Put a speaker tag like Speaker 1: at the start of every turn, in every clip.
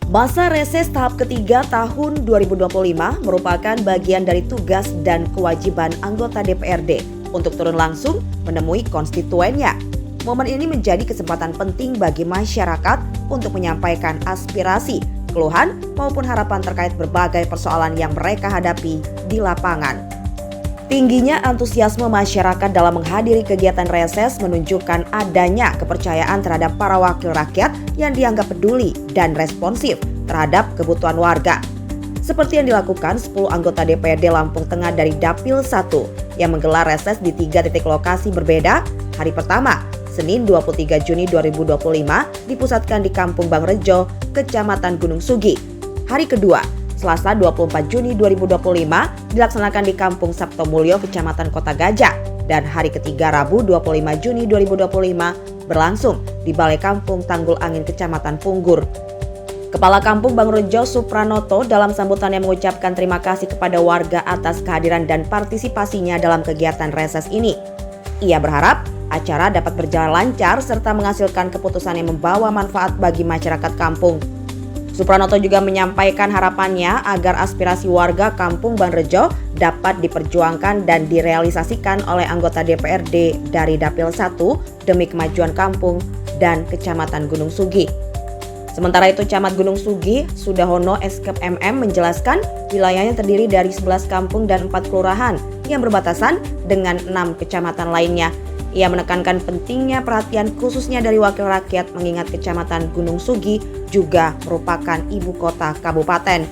Speaker 1: Masa reses tahap ketiga tahun 2025 merupakan bagian dari tugas dan kewajiban anggota DPRD untuk turun langsung menemui konstituennya. Momen ini menjadi kesempatan penting bagi masyarakat untuk menyampaikan aspirasi, keluhan, maupun harapan terkait berbagai persoalan yang mereka hadapi di lapangan. Tingginya antusiasme masyarakat dalam menghadiri kegiatan reses menunjukkan adanya kepercayaan terhadap para wakil rakyat yang dianggap peduli dan responsif terhadap kebutuhan warga. Seperti yang dilakukan 10 anggota DPRD Lampung Tengah dari Dapil 1 yang menggelar reses di 3 titik lokasi berbeda. Hari pertama, Senin 23 Juni 2025, dipusatkan di Kampung Bangrejo, Kecamatan Gunung Sugi. Hari kedua, Selasa 24 Juni 2025 dilaksanakan di Kampung Sabtomulyo, Kecamatan Kota Gajah, dan hari ketiga Rabu 25 Juni 2025 berlangsung di Balai Kampung Tanggul Angin, Kecamatan Punggur. Kepala Kampung Bangrejo Supranoto dalam sambutannya mengucapkan terima kasih kepada warga atas kehadiran dan partisipasinya dalam kegiatan reses ini. Ia berharap acara dapat berjalan lancar serta menghasilkan keputusan yang membawa manfaat bagi masyarakat kampung. Supranoto juga menyampaikan harapannya agar aspirasi warga Kampung Bangrejo dapat diperjuangkan dan direalisasikan oleh anggota DPRD dari Dapil 1 demi kemajuan kampung dan Kecamatan Gunung Sugi. Sementara itu, Camat Gunung Sugi, Sudahono Eskep MM menjelaskan wilayahnya terdiri dari 11 kampung dan 4 kelurahan yang berbatasan dengan 6 kecamatan lainnya. Ia menekankan pentingnya perhatian khususnya dari wakil rakyat mengingat Kecamatan Gunung Sugi juga merupakan ibu kota kabupaten.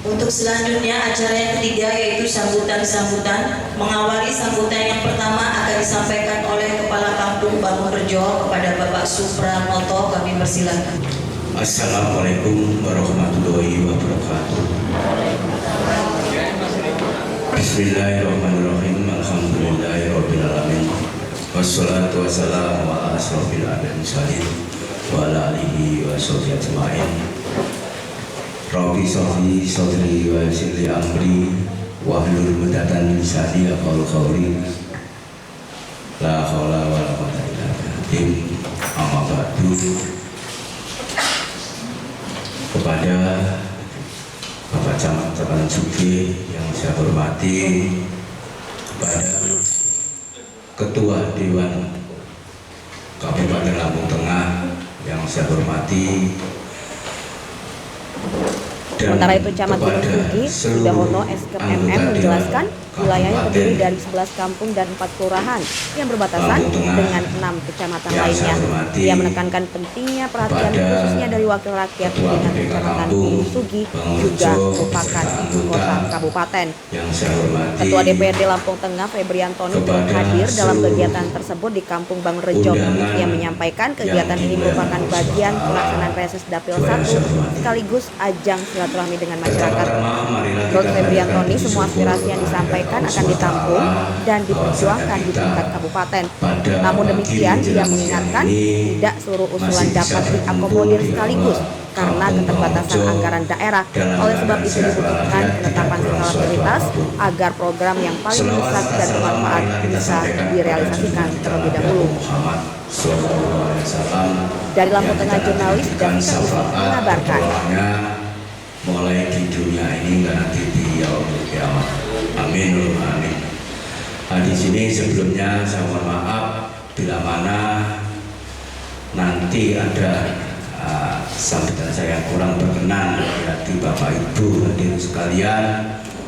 Speaker 2: Untuk selanjutnya acara yang ketiga yaitu sambutan-sambutan. Mengawali sambutan yang pertama akan disampaikan oleh Kepala Kampung Bangrejo kepada Bapak Supranoto. Kami persilakan.
Speaker 3: Assalamualaikum warahmatullahi wabarakatuh. Bismillahirrahmanirrahim. Alhamdulillahirabbil alamin. Wassalatu wassalamu ala asrofil anbiya'i wa ala alihi wa sahbihi ajma'in. Rabbi shrah sadri wa yassir li amri wahlul 'uqdatam min lisani yafqahu qawli. La haula wa la quwwata illa billah. Amma ba'du. Kepada Bapak Camat Gunung Sugi yang saya hormati, kepada Ketua Dewan Kabupaten Lampung Tengah yang saya hormati,
Speaker 1: sementara itu Camat Gunung Sugi, Sudahono Eskep MM menjelaskan wilayahnya terdiri dari 11 kampung dan 4 kelurahan yang berbatasan dengan 6 kecamatan lainnya. Ia menekankan pentingnya perhatian khususnya dari wakil rakyat dengan Kecamatan Gunung Sugi juga merupakan ibu kota kabupaten. Ketua DPRD Lampung Tengah Febriantoni turut hadir dalam kegiatan tersebut di Kampung Bangrejo. Ia menyampaikan kegiatan ini merupakan bagian pelaksanaan reses Dapil 1 sekaligus ajang silaturahmi dengan masyarakat. Menurut Febriantoni, semua aspirasi yang disampaikan akan ditampung dan diperjuangkan di tingkat kabupaten. Namun demikian, ia mengingatkan tidak seluruh usulan dapat diakomodir sekaligus karena keterbatasan anggaran daerah. Oleh sebab itu dibutuhkan penetapan skala prioritas agar program yang paling mendesak dan bermanfaat bisa direalisasikan terlebih dahulu. Dari Lampung Tengah, jurnalis Davika Kusuma mengabarkan.
Speaker 3: Mulai di dunia ini nggak nanti di yaumil kiamat. Amin, amin. Di sini sebelumnya saya mohon maaf bila mana nanti ada sambutan saya yang kurang berkenan di Bapak Ibu hadirin sekalian.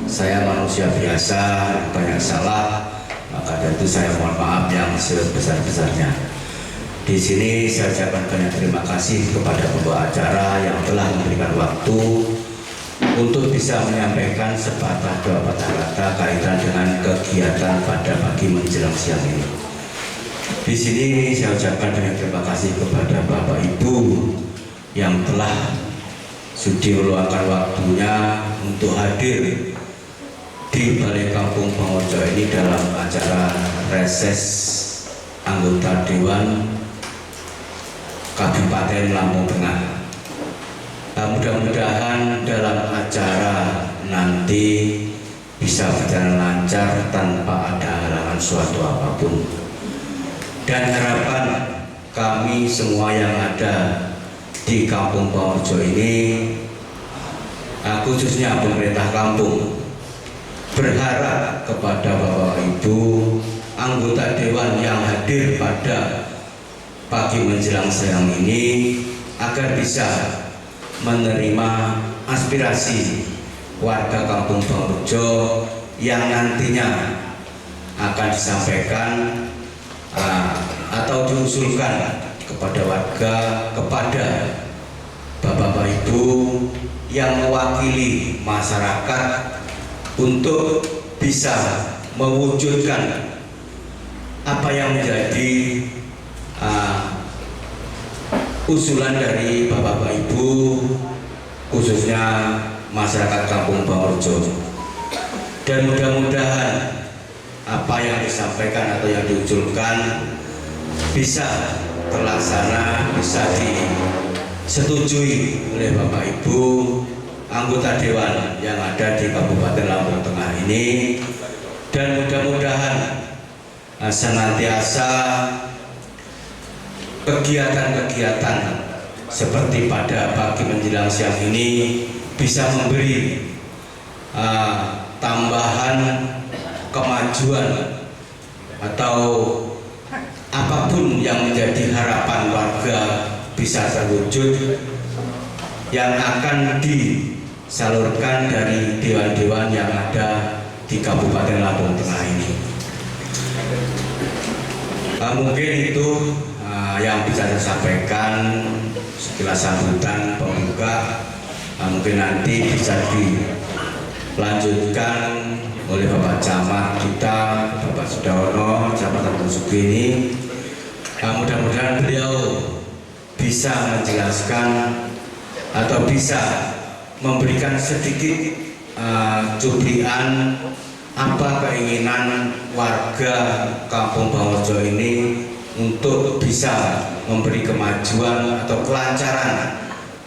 Speaker 3: Saya manusia biasa, banyak salah, maka dari itu saya mohon maaf yang sebesar-besarnya. Di sini saya ucapkan banyak terima kasih kepada pembawa acara yang telah memberikan waktu untuk bisa menyampaikan sepatah dua patah kata kaitan dengan kegiatan pada pagi menjelang siang ini. Di sini saya ucapkan banyak terima kasih kepada Bapak Ibu yang telah sudi meluangkan waktunya untuk hadir di Balai Kampung Bangrejo ini dalam acara reses anggota Dewan Kabupaten Lampung Tengah. Mudah-mudahan dalam acara nanti bisa berjalan lancar tanpa ada halangan suatu apapun. Dan harapan kami semua yang ada di Kampung Bangurjo ini, khususnya pemerintah kampung, berharap kepada Bapak Ibu anggota dewan yang hadir pada pagi menjelang siang ini agar bisa menerima aspirasi warga Kampung Bangurjo yang nantinya akan disampaikan atau diusulkan kepada warga, kepada Bapak Ibu yang mewakili masyarakat untuk bisa mewujudkan apa yang menjadi usulan dari Bapak Ibu, khususnya masyarakat Kampung Bangurjo. Dan mudah-mudahan apa yang disampaikan atau yang diusulkan bisa terlaksana, bisa disetujui oleh Bapak Ibu anggota dewan yang ada di Kabupaten Lampung Tengah ini, dan mudah-mudahan senantiasa kegiatan-kegiatan seperti pada pagi menjelang siang ini bisa memberi tambahan kemajuan atau apapun yang menjadi harapan warga bisa terwujud, yang akan disalurkan dari dewan-dewan yang ada di Kabupaten Lampung Tengah ini. Mungkin itu yang bisa saya sampaikan sekilas sambutan pembuka. Mungkin nanti bisa dilanjutkan oleh Bapak Camat kita, Bapak Sudarno, Camat Bangurjo ini. Mudah-mudahan beliau bisa menjelaskan atau bisa memberikan sedikit cuplikan apa keinginan warga Kampung Bangurjo ini untuk bisa memberi kemajuan atau kelancaran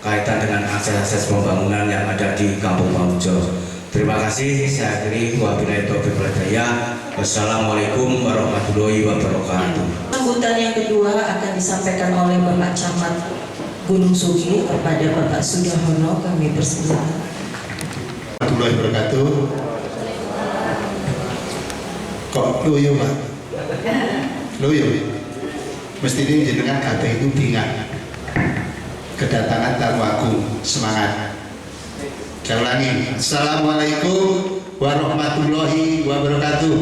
Speaker 3: kaitan dengan akses pembangunan yang ada di Kampung Bangurjo. Terima kasih. Saya akhiri, wabillahi taufiq wal hidayah. Wassalamualaikum warahmatullahi wabarakatuh.
Speaker 2: Sambutan yang kedua akan disampaikan oleh Bapak Camat Gunung Sugi kepada Bapak Sudarno. Kami persilakan.
Speaker 4: Warahmatullahi wabarakatuh. Kok luyu, Pak? Luyu. Mesti ini jenengan kata itu bingat. Kedatangan tamu agung, semangat. Saya ulangi. Assalamualaikum warahmatullahi wabarakatuh.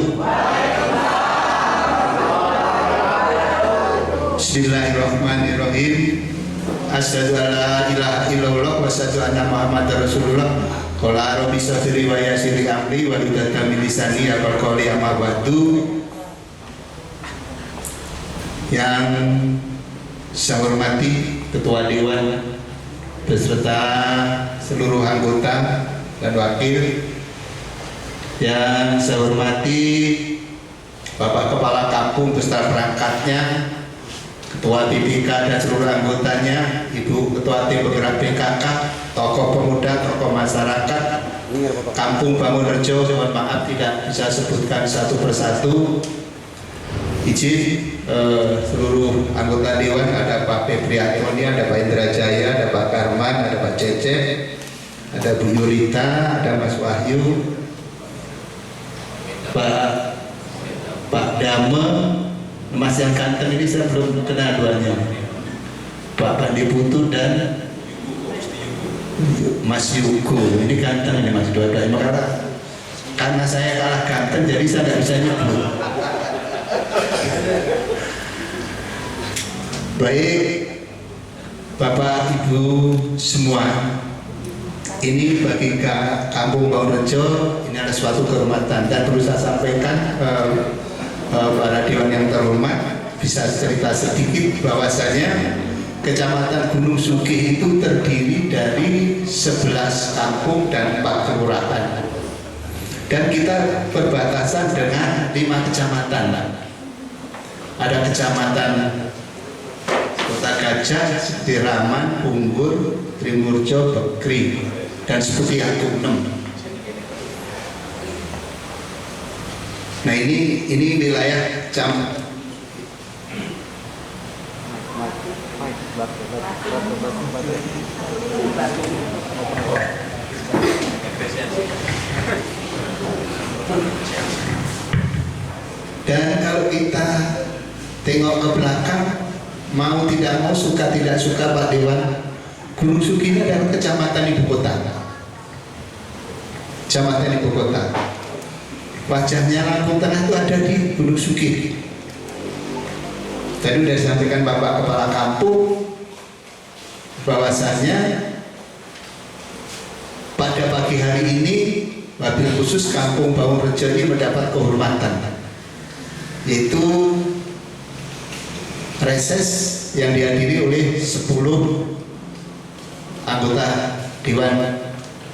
Speaker 4: Bismillahirrahmanirrahim. Asyhadu an la ilaha illallah wa asyhadu anna Muhammadar Rasulullah. Qala rabbi shrah li wa yassir li amri wa hlul 'uqdatam min lisani yafqahu qawli. Amma ba'du. Yang saya hormati Ketua Dewan beserta seluruh anggota dan wakil, yang saya hormati Bapak Kepala Kampung beserta perangkatnya, Ketua BPK dan seluruh anggotanya, Ibu Ketua Tim Penggerak PKK, tokoh pemuda, tokoh masyarakat Kampung Bangurjo. Mohon maaf tidak bisa sebutkan satu persatu. Izin seluruh anggota dewan, ada Pak Febriantoni, ada Pak Indra Jaya, ada Pak Karman, ada Pak Cece, ada Bu Yurita, ada Mas Wahyu, Pak Dame, Mas yang ganteng ini saya belum kenal duanya, Pak Pandi Putu dan Mas Yuko. Ini ganteng ini Mas, dua-duanya. Karena saya kalah ganteng jadi saya tidak bisa nyebut. Baik, Bapak Ibu semua, ini bagi Kampung Bangurjo ini adalah suatu kehormatan, dan perlu saya sampaikan para dewan yang terhormat, bisa cerita sedikit bahwasanya Kecamatan Gunung Sugih itu terdiri dari 11 kampung dan 4 kelurahan, dan kita berbatasan dengan 5 kecamatan. Ada Kecamatan Kota Gajah, Sediraman, Punggur, Trimurjo, Bekri, dan Seputi Agung 6. Nah ini wilayah Dan kalau kita tengok ke belakang, mau tidak mau, suka tidak suka Pak Dewan, Gunung Sugi ini adalah kecamatan ibu kota. Kecamatan ibu kota. Wajahnya Lampung Tengah itu ada di Gunung Sugi. Tadi sudah disampaikan Bapak Kepala Kampung bahwasanya pada pagi hari ini wabil khusus Kampung Bangun Rejo ini mendapat kehormatan, yaitu reses yang dihadiri oleh 10 anggota Dewan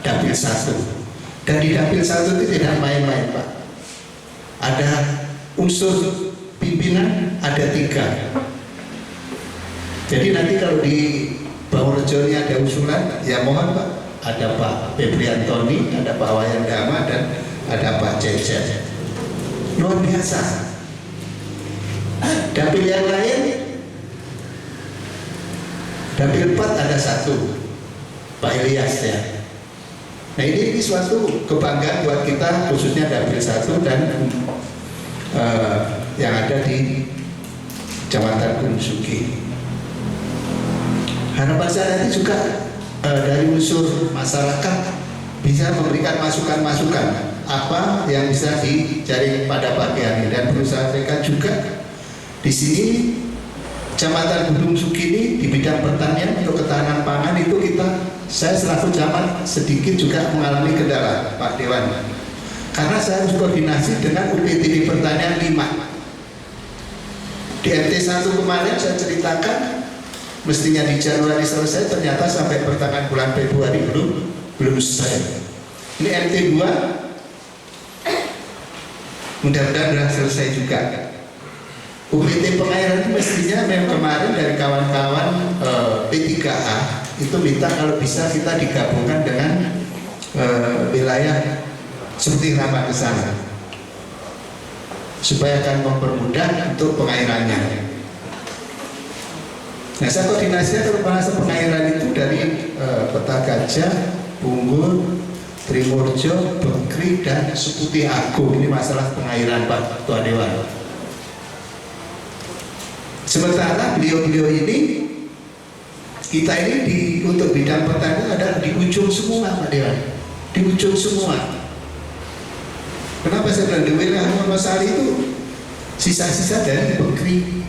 Speaker 4: Dapil 1. Dan di Dapil 1 itu tidak main-main Pak. Ada unsur pimpinan, ada 3. Jadi nanti kalau di Bangun Rejo ini ada usulan, ya mohon Pak, ada Pak Febri Antoni, ada Pak Wayan Dama, dan ada Pak Cecep. Luar biasa. Dapil yang lain, Dapil 4 ada 1, Pak Ilyas ya. Nah ini suatu kebanggaan buat kita, khususnya Dapil 1 dan yang ada di Kecamatan Gunung Sugi. Harapan saya nanti juga dari unsur masyarakat bisa memberikan masukan-masukan apa yang bisa dicari pada pagi hari. Dan perlu saya sampaikan juga di sini Kecamatan Gunung Sugi ini di bidang pertanian untuk ketahanan pangan itu saya selaku camat sedikit juga mengalami kendala Pak Dewan, karena saya harus koordinasi dengan UPTD Pertanian 5. Di MT1 kemarin saya ceritakan mestinya di Januari selesai, ternyata sampai pertengahan bulan Februari belum selesai. Ini MT2 mudah-mudahan sudah selesai juga. UPT pengairan itu mestinya memang kemarin dari kawan-kawan P3A itu minta kalau bisa kita digabungkan dengan wilayah seperti Ramat ke sana, supaya akan mempermudah untuk pengairannya. Nah, saya koordinasinya kalau bahasa pengairan itu dari Peta Gajah, Bungur, Trimurjo, Bekri, dan Suputi Agung. Ini masalah pengairan Pak Ketua Dewan. Sementara beliau-beliau ini, kita ini untuk bidang pertanian ada di ujung semua Pak Dewan, di ujung semua. Kenapa saya bilang di wilayah Wonosari itu sisa-sisa dari Bekri.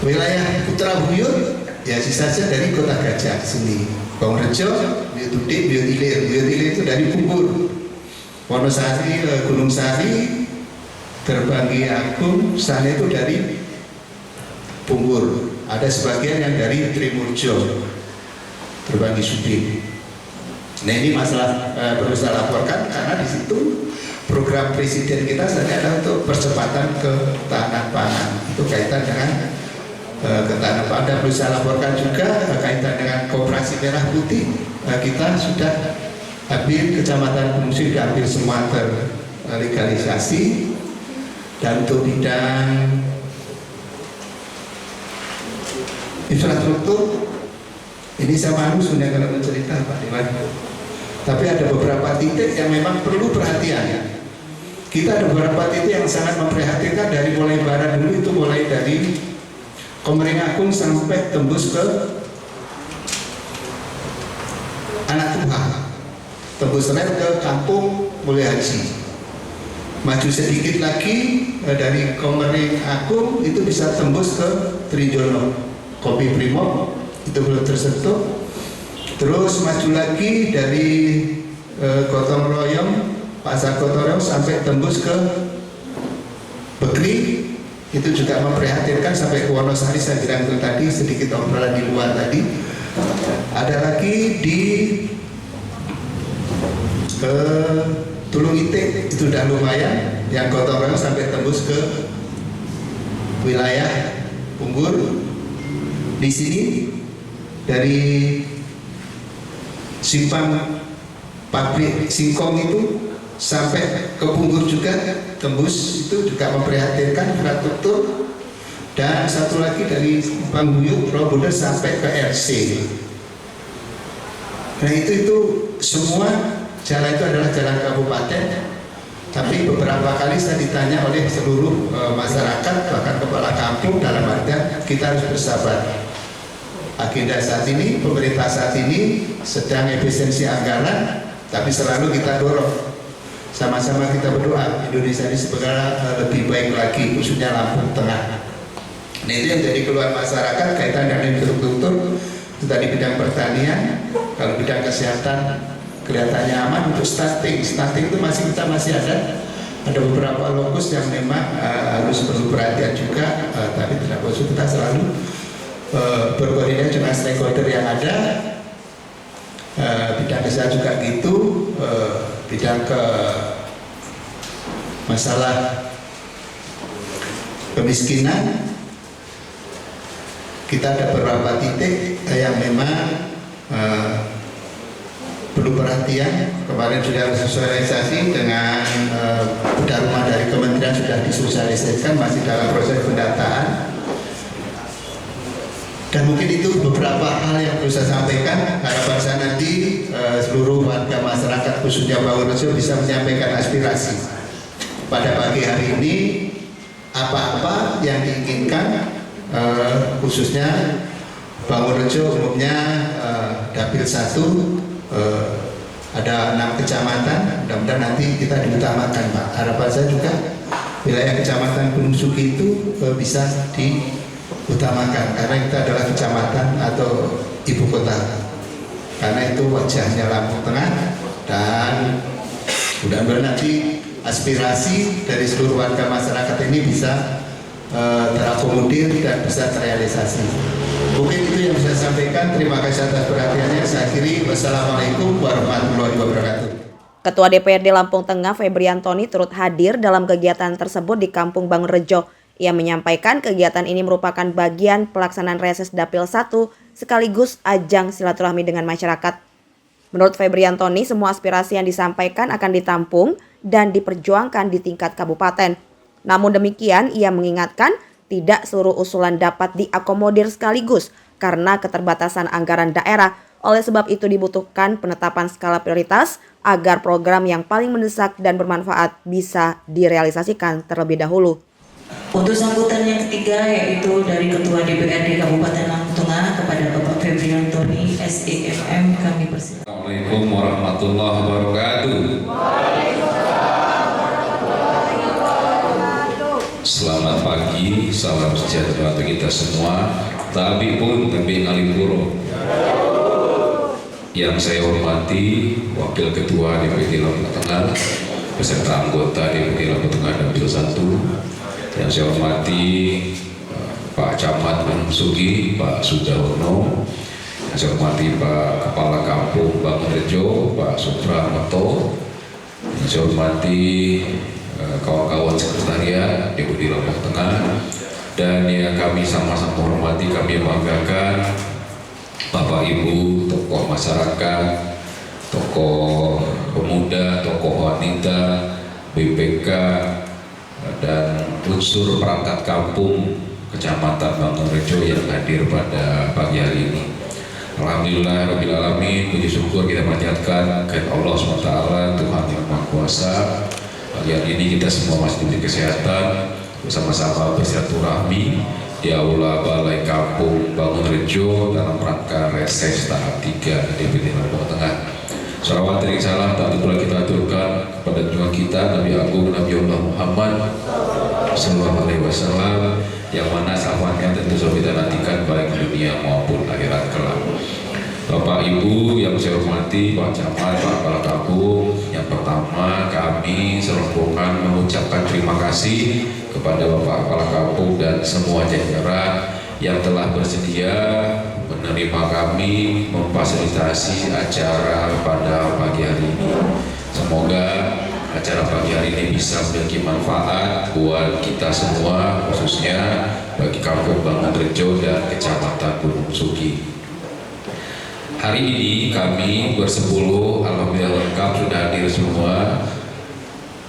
Speaker 4: Wilayah Putra Buyut ya sisa-sisa dari Kota Gajah sini. Bangun Rejo, Buyut Udik, Buyut Ilir. Buyut Ilir itu dari Bungur. Wonosari, Gunung Sari, Terbanggi Agung, sana itu dari Bungur. Ada sebagian yang dari Trimurjo, Terbanggi Sudi. Nah ini masalah perlu saya laporkan karena di situ program presiden kita sebenarnya adalah untuk percepatan ketahanan pangan. Itu kaitan dengan ketahanan pangan. Dan perlu saya laporkan juga kaitan dengan Koperasi Merah Putih. Kita sudah hampir Kecamatan Gunung Sugi hampir semua terlegalisasi. Dan untuk bidang infrastruktur ini saya malu sebenarnya kalau mencerita Pak Dewan, tapi ada beberapa titik yang memang perlu perhatian. Kita ada beberapa titik yang sangat memprihatinkan, dari mulai barat dulu, itu mulai dari Komering Agung sampai tembus ke Anak Tuhan, tembus rel ke Kampung Mulai Haji. Maju sedikit lagi dari Komering Agung itu bisa tembus ke Trijono, Kopi Primo itu belum tersentuh. Terus maju lagi dari Gotong Royong, Pasar Gotong Royong sampai tembus ke Bekri, itu juga memprihatinkan sampai ke Wonosari. Saya bilang itu tadi sedikit obrolan di luar tadi. Ada lagi di Tulung Itik, itu udah lumayan, yang Gotong Royong sampai tembus ke wilayah Bungur. Di sini dari simpang pabrik singkong itu sampai ke Bungur juga tembus, itu juga memprihatinkan infrastruktur. dan satu lagi dari Pangguyuk Robodes sampai ke RC. Nah itu semua jalan itu adalah jalan kabupaten. Tapi beberapa kali saya ditanya oleh seluruh masyarakat, bahkan kepala kampung, dalam artian kita harus bersabar. Agenda saat ini, pemerintah saat ini sedang efisiensi anggaran, tapi selalu kita dorong. Sama-sama kita berdoa Indonesia ini segera lebih baik lagi, khususnya Lampung Tengah. Nah itu yang jadi keluhan masyarakat kaitan dengan infrastruktur. Itu tadi bidang pertanian, kalau bidang kesehatan kelihatannya aman. Untuk stunting itu kita masih ada beberapa lokus yang memang harus perlu perhatian juga, tapi tidak khusus kita selalu berkoordinasi dengan stakeholder yang ada. Bidang kesehatan juga gitu, bidang ke masalah kemiskinan kita ada beberapa titik yang memang perlu perhatian. Kemarin sudah sosialisasi dengan bedah rumah dari kementerian sudah disosialisasikan, masih dalam proses pendataan. Dan mungkin itu beberapa hal yang perlu saya sampaikan. Harapan saya nanti seluruh warga masyarakat khususnya Bangunrejo bisa menyampaikan aspirasi pada pagi hari ini, apa-apa yang diinginkan, khususnya Bangunrejo umumnya Dapil 1 ada 6 kecamatan, mudah-mudahan nanti kita diutamakan, Pak. Harapan saya juga wilayah kecamatan Gunung Sugi itu bisa diutamakan karena kita adalah kecamatan atau ibu kota, karena itu wajahnya Lampung Tengah. Dan mudah-mudahan nanti aspirasi dari seluruh warga masyarakat ini bisa terakomodir dan bisa terrealisasi. Mungkin itu yang bisa saya sampaikan. Terima kasih atas perhatiannya. Saya akhiri. Wassalamualaikum warahmatullahi wabarakatuh.
Speaker 1: Ketua DPRD Lampung Tengah Febriantoni turut hadir dalam kegiatan tersebut di Kampung Bangunrejo. Ia menyampaikan kegiatan ini merupakan bagian pelaksanaan reses Dapil 1 sekaligus ajang silaturahmi dengan masyarakat. Menurut Febriantoni, semua aspirasi yang disampaikan akan ditampung dan diperjuangkan di tingkat kabupaten. Namun demikian, ia mengingatkan tidak seluruh usulan dapat diakomodir sekaligus karena keterbatasan anggaran daerah. Oleh sebab itu dibutuhkan penetapan skala prioritas agar program yang paling mendesak dan bermanfaat bisa direalisasikan terlebih dahulu.
Speaker 2: Untuk sambutan yang ketiga yaitu dari Ketua DPRD Kabupaten Lampung Tengah kepada Bapak Febriantoni SEFM, kami persilakan.
Speaker 5: Assalamualaikum warahmatullahi wabarakatuh. Selamat pagi, salam sejahtera untuk kita semua. Tapi pun tembe ngalipuro. Yang saya hormati Wakil Ketua DPRD Lampung Tengah beserta anggota DPRD Lampung Tengah Dapil 1. Yang saya hormati Pak Camat Gunung Sugi, Pak Sudarwono. Yang saya hormati Pak Kepala Kampung Bangunrejo, Pak Supramoto. Yang saya hormati kawan-kawan sekretariat DPRD Lampung Tengah, dan yang kami sama-sama hormati, kami banggakan Bapak Ibu, tokoh masyarakat, tokoh pemuda, tokoh wanita, BPK, dan unsur perangkat kampung Kecamatan Bangunrejo yang hadir pada pagi hari ini. Alhamdulillah Rabbil Alamin, puji syukur kita panjatkan ke Allah SWT, Tuhan yang Maha Kuasa. Pagi hari ini kita semua masih diberi kesehatan, bersama-sama bersilaturahmi di Aula Balai Kampung Bangunrejo dalam rangka reses tahap 3 DPRD Lampung Tengah. Salawat dan salam tak pula kita aturkan kepada junjungan kita Nabi Agung Nabi Allah Muhammad Sallallahu Alaihi Wasallam, yang mana syafaatnya tentu sudah kita nantikan baik di dunia maupun akhirat kelak. Bapak Ibu yang saya hormati, Pak Camat, Pak Kepala Kampung, yang pertama kami serombongan mengucapkan terima kasih kepada Bapak Kepala Kampung dan semua jajaran yang telah bersedia menerima kami memfasilitasi acara pada pagi hari ini. Semoga acara pagi hari ini bisa memiliki manfaat buat kita semua, khususnya bagi Kampung Bangunrejo dan Kecamatan Gunung Sugi. Hari ini kami bersepuluh, alhamdulillah lengkap sudah hadir semua.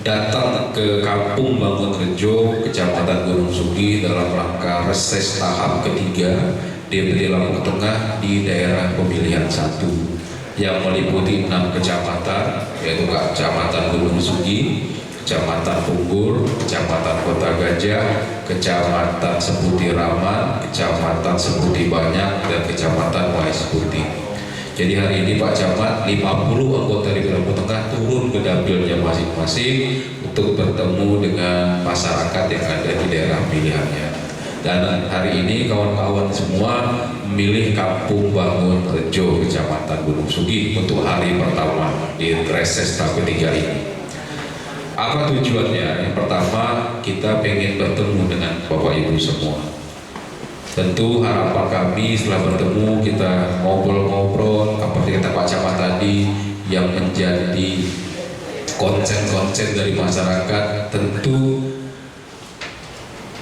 Speaker 5: datang ke Kampung Bangunrejo, Kecamatan Gunung Sugi dalam rangka reses tahap ketiga DPD Lampung Tengah di daerah pemilihan 1 yang meliputi 6 kecamatan, yaitu Kecamatan Gunung Sugi, Kecamatan Punggur, Kecamatan Kota Gajah, Kecamatan Seputi Raman, Kecamatan Seputi Banyak, dan Kecamatan Wais Putih. Jadi hari ini Pak Camat 50 anggota di Lampung Tengah turun ke dapilnya masing-masing untuk bertemu dengan masyarakat yang ada di daerah pilihannya. Dan hari ini kawan-kawan semua memilih Kampung Bangunrejo, Kecamatan Gunung Sugi untuk hari pertama di reses tahap ketiga ini. Apa tujuannya? Yang pertama, kita pengen bertemu dengan Bapak Ibu semua. Tentu harapan kami setelah bertemu kita ngobrol-ngobrol seperti kata Pak Camat tadi, yang menjadi konsen-konsen dari masyarakat tentu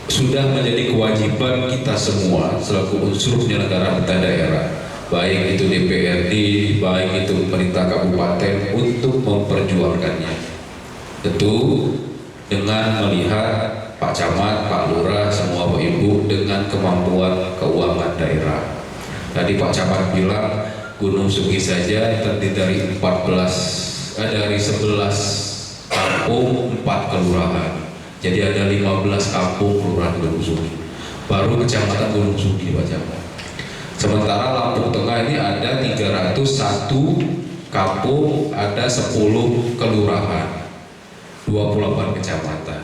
Speaker 5: sudah menjadi kewajiban kita semua selaku unsur penyelenggara pemerintahan daerah, baik itu DPRD, baik itu pemerintah kabupaten, untuk memperjuangkannya. Tentu dengan melihat Pak Camat, Pak Lurah, semua Bapak Ibu dengan kemampuan keuangan daerah. Tadi Pak Camat bilang Gunung Sugi saja terdiri dari 11 kampung, 4 kelurahan. Jadi ada 15 kampung kelurahan Gunung Sugi. Baru Kecamatan Gunung Sugi, Pak Camat. Sementara Lampung Tengah ini ada 301 kampung, ada 10 kelurahan, 28 kecamatan.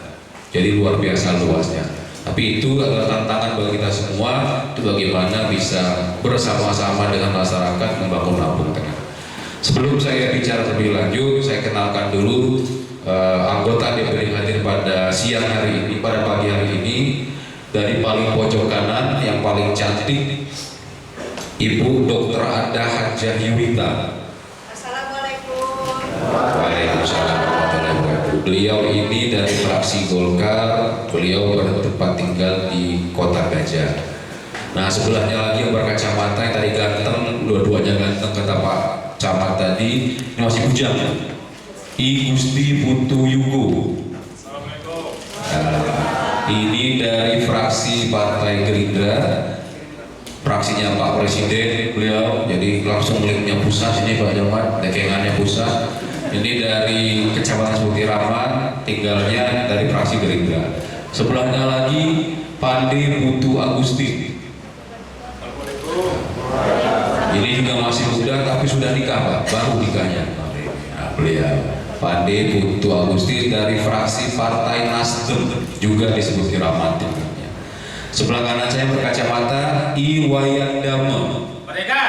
Speaker 5: Jadi luar biasa luasnya. Tapi itu adalah tantangan bagi kita semua, itu bagaimana bisa bersama-sama dengan masyarakat membangun Lampung Tengah. Sebelum saya bicara lebih lanjut, saya kenalkan dulu anggota DPD yang hadir pada siang hari ini, pada pagi hari ini. Dari paling pojok kanan yang paling cantik, Ibu Dr. Ada Hajah Yuwita.
Speaker 6: Assalamualaikum.
Speaker 5: Waalaikumsalam warahmatullahi wabarakatuh. Beliau ini dari fraksi Golkar, beliau bertempat tinggal di Kota Gajah. Nah, sebelahnya lagi yang berkacamata yang tadi ganteng, dua-duanya ganteng kata Pak Camat tadi, ini masih bujang ya. I Gusti Putu Yugo. Assalamualaikum. Ini dari fraksi Partai Gerindra, fraksinya Pak Presiden beliau, jadi langsung miliknya pusat sini Pak Camat, dekengannya pusat. Ini dari Kecamatan Seputi Raman, tinggalnya dari fraksi Gerindra. Sebelahnya lagi Pande Putu Agusti. Ini juga masih muda tapi sudah nikah Pak, baru nikahnya. Nah, beliau Pande Putu Agusti dari fraksi Partai Nasdem, juga disebut Raman tinggalnya. Sebelah kanan saya berkacamata I Wayandama.
Speaker 6: Merdeka.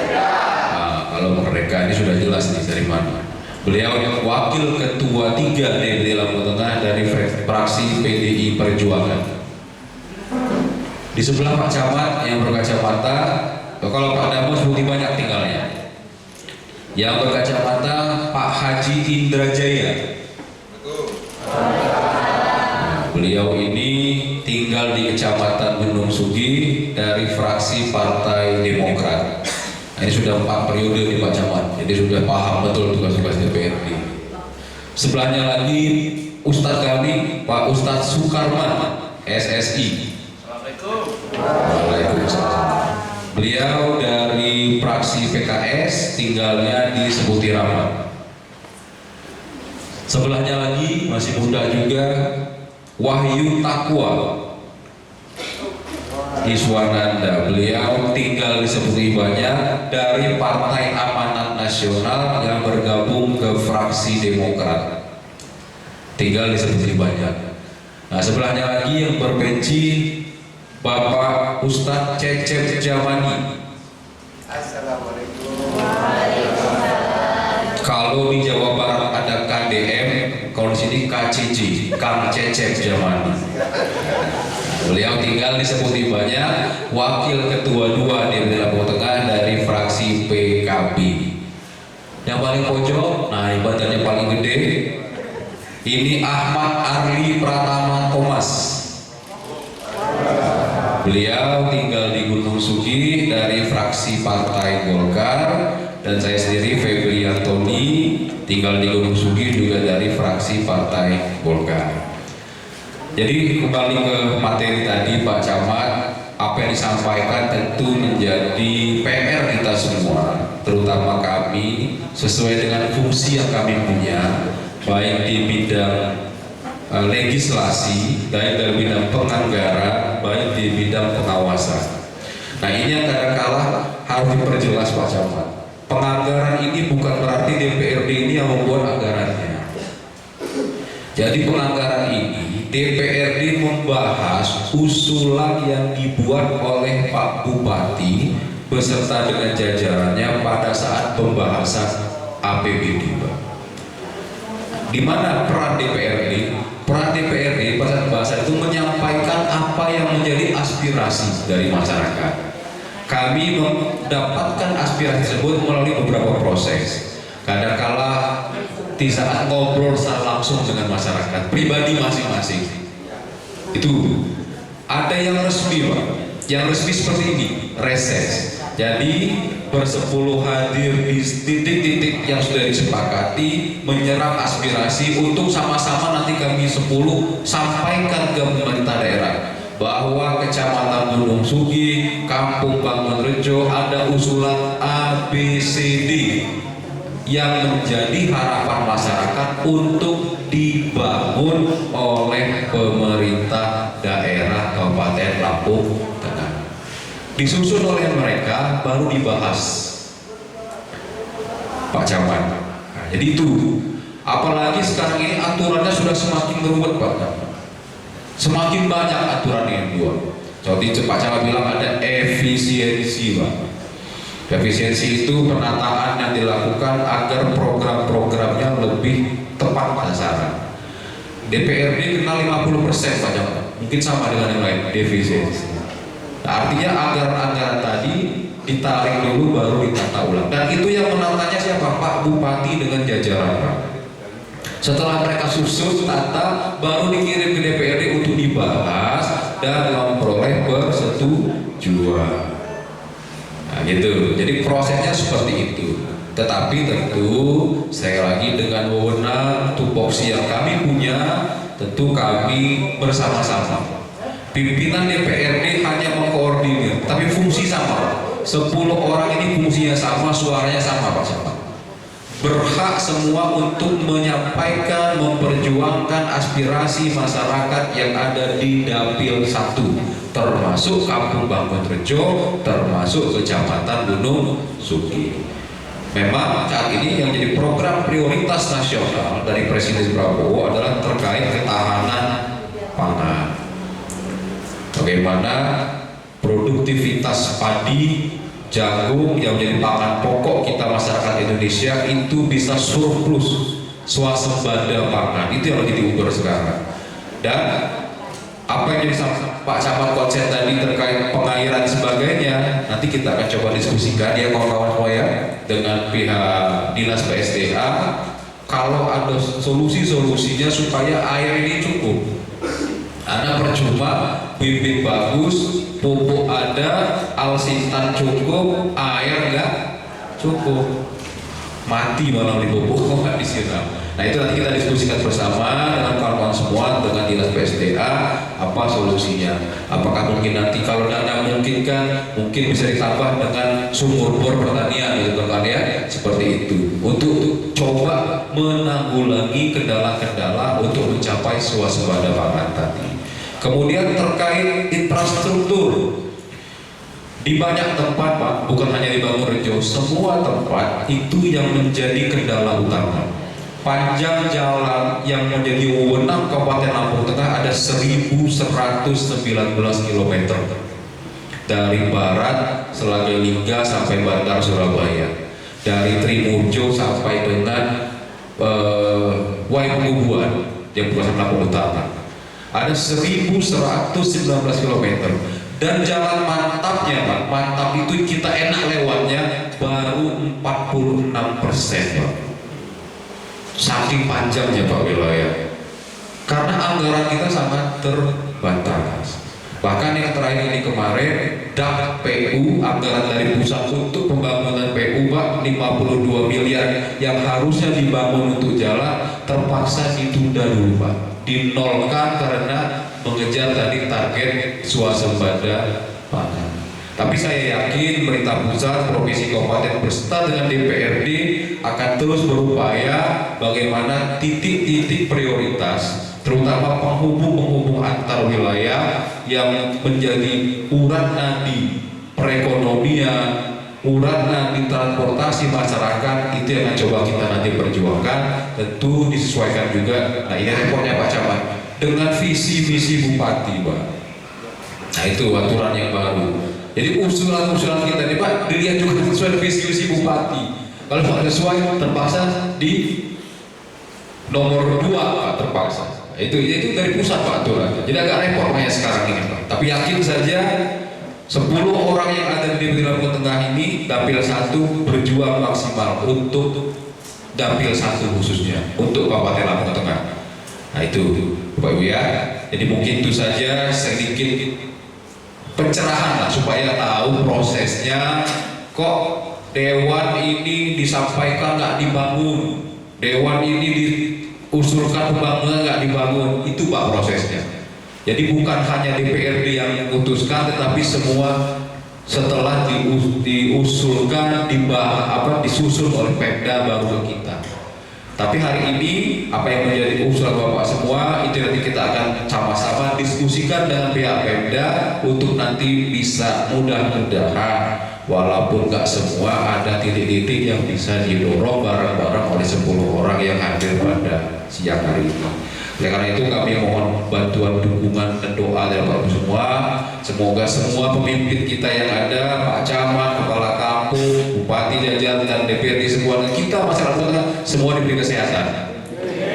Speaker 5: Nah, kalau Merdeka ini sudah jelas nih dari mana. Beliau wakil ketua 3 DPD Lampung Tengah dari fraksi PDI Perjuangan. Di sebelah Pak Camat yang berkacamata, kalau Pak Damo seperti banyak tinggalnya. Yang berkacamata Pak Haji Indrajaya. Beliau ini tinggal di Kecamatan Gunung Sugi dari fraksi Partai Demokrat. Nah, ini sudah 4 periode di Pak Camat, jadi sudah paham betul tugas-tugas DPRD. Sebelahnya lagi Ustadz kami, Pak Ustadz Sukarman, SSI.
Speaker 6: Assalamualaikum.
Speaker 5: Waalaikumsalam. Beliau dari fraksi PKS, tinggalnya di Seputi Raman. Sebelahnya lagi masih muda juga, Wahyu Takwa Iswananda. Beliau tinggal di Seputi Banyak dari Partai Amanat Nasional yang bergabung ke fraksi Demokrat. Tinggal di Seputi Banyak. Nah, sebelahnya lagi yang berpensi Bapak Ustadz Cecep Jamani.
Speaker 6: Assalamualaikum.
Speaker 5: Kalau di Jawa Barat ada KDM, kalau di sini KCJ, Kang Cecep Jamani. Beliau tinggal di Seputi Banyak, wakil ketua 2 DPD Lampung Tengah dari fraksi PKB. Yang paling pojok, nah badannya paling gede, ini Ahmad Arli Pratama Thomas. Beliau tinggal di Gunung Sugi dari fraksi Partai Golkar, dan saya sendiri Febri Antoni tinggal di Gunung Sugi juga dari fraksi Partai Golkar. Jadi kembali ke materi tadi Pak Camat, apa yang disampaikan tentu menjadi PR kita semua, terutama kami sesuai dengan fungsi yang kami punya, baik di bidang legislasi, baik di bidang penganggaran, baik di bidang pengawasan. Nah ini yang kadang-kala harus diperjelas Pak Camat. Penganggaran ini bukan berarti DPRD ini yang membuat anggarannya. Jadi penganggaran ini DPRD membahas usulan yang dibuat oleh Pak Bupati beserta dengan jajarannya pada saat pembahasan APBD. Di mana peran DPRD? Peran DPRD pada saat pembahasan itu menyampaikan apa yang menjadi aspirasi dari masyarakat. Kami mendapatkan aspirasi tersebut melalui beberapa proses. Kadang-kala di saat ngobrol secara langsung dengan masyarakat pribadi masing-masing, itu ada yang resmi Pak, yang resmi seperti ini, reses. Jadi bersepuluh hadir di titik-titik yang sudah disepakati, menyerap aspirasi untuk sama-sama nanti kami 10 sampaikan ke pemerintah daerah bahwa Kecamatan Gunung Sugi, Kampung Bangunrejo ada usulan ABCD yang menjadi harapan masyarakat untuk dibangun oleh pemerintah daerah Kabupaten Lampung Tengah. Disusun oleh mereka, baru dibahas Pak Camat. Nah, jadi itu, apalagi sekarang ini aturannya sudah semakin berubat Pak Camat. Semakin banyak aturan yang dibuat. Jadi Pak Camat bilang ada efisiensi Pak. Efisiensi itu penataan yang dilakukan agar program-programnya lebih tepat sasaran. DPRD kenal 50% Pak Camat, mungkin sama dengan yang lain, efisiensi. Nah, artinya anggaran-anggaran tadi ditarik dulu baru ditata ulang. Dan itu yang menatanya siapa? Pak Bupati dengan jajaran. Setelah mereka susun tata, baru dikirim ke DPRD untuk dibahas dan memperoleh persetujuan. Nah, gitu. Jadi prosesnya seperti itu. Tetapi tentu saya lagi dengan wewenang tupoksi yang kami punya, tentu kami bersama-sama. Pimpinan DPRD hanya mengkoordinir, tapi fungsi sama. 10 orang ini fungsinya sama, suaranya sama Pak Camat. Berhak semua untuk menyampaikan, memperjuangkan aspirasi masyarakat yang ada di Dapil 1, termasuk Kampung Bangunrejo, termasuk Kecamatan Gunung Sugi. Memang saat ini yang jadi program prioritas nasional dari Presiden Prabowo adalah terkait ketahanan pangan. Bagaimana produktivitas padi, jagung yang menjadi pangan pokok kita masyarakat Indonesia itu bisa surplus swasembada pangan. Itu yang lagi diukur sekarang. Dan apa yang jadi Pak Camat konsen tadi terkait pengairan dan sebagainya, nanti kita akan coba diskusikan ya kawan-kawan saya dengan pihak Dinas PSDA kalau ada solusi-solusinya supaya air ini cukup. Karena percuma bibit bagus, pupuk ada, alsintan cukup, air enggak cukup, mati malah di pupuk nggak disiram. Nah itu nanti kita diskusikan bersama dengan kawan-kawan semua, dengan Dinas PSDA apa solusinya. Apakah mungkin nanti kalau dana memungkinkan, mungkin bisa ditambah dengan sumur bor pertanian gitu kan ya, seperti itu untuk coba menanggulangi kendala-kendala untuk mencapai swasembada pangan tadi. Kemudian terkait infrastruktur, di banyak tempat Pak, bukan hanya di Bangunrejo, semua tempat itu yang menjadi kendala utama. Panjang jalan yang menjadi wewenang Kabupaten Lampung Tengah ada 1.119 km dari barat Selaga Lingga sampai Bantar Surabaya, dari Trimurjo sampai dengan Waipengubuan yang bukan Lampung Utara. Ada 1.119 km dan jalan mantapnya Pak, mantap itu kita enak lewatnya baru 46% Pak. Saking panjangnya Pak wilayah, karena anggaran kita sangat terbatas. Bahkan yang terakhir ini kemarin DAP PU, anggaran dari pusat untuk pembangunan PU Pak 52 miliar yang harusnya dibangun untuk jalan terpaksa ditunda dulu Pak, dinolkan karena mengejar tadi target swasembada pangan. Tapi saya yakin pemerintah pusat, provinsi, kabupaten beserta dengan DPRD akan terus berupaya bagaimana titik-titik prioritas, terutama penghubung antar wilayah yang menjadi urat nadi perekonomian, urat nadi transportasi masyarakat, itu yang akan coba kita nanti perjuangkan. Tentu disesuaikan juga. Nah ini reportnya Pak Camat dengan visi misi bupati Pak. Nah itu aturan yang baru. Jadi usulan-usulan kita ini Pak dilihat juga sesuai visi misi bupati. Kalau tidak sesuai terpaksa di nomor 2 Pak, terpaksa. Itu dari pusat Pak aturannya. Jadi agak repot kayak sekarang ini Pak. Tapi yakin saja 10 orang yang ada di Lampung Tengah ini dapil 1 berjuang maksimal untuk dapil 1 khususnya untuk Kabupaten Lampung Tengah. Nah itu Bapak Ibu ya. Jadi mungkin itu saja sedikit pencerahan lah supaya tahu prosesnya. Kok dewan ini disampaikan nggak dibangun, dewan ini diusulkan pembangunan nggak dibangun, itu Pak prosesnya. Jadi bukan hanya DPRD yang memutuskan, tetapi semua setelah diusulkan, disusun oleh Pemda baru ke kita. Tapi hari ini apa yang menjadi usulan Bapak semua itu nanti kita akan sama-sama diskusikan dengan pihak Pemda untuk nanti bisa mudah-mudahan walaupun nggak semua ada titik-titik yang bisa didorong bareng-bareng oleh 10 orang yang hadir pada siang hari ini. Oleh karena itu kami mohon bantuan, dukungan, dan doa dari Bapak semua. Semoga semua pemimpin kita yang ada, Pak Camat, Kepala Kampung, Bupati Jajaran, dan DPRD semua, dan kita masyarakat semua diberi kesehatan,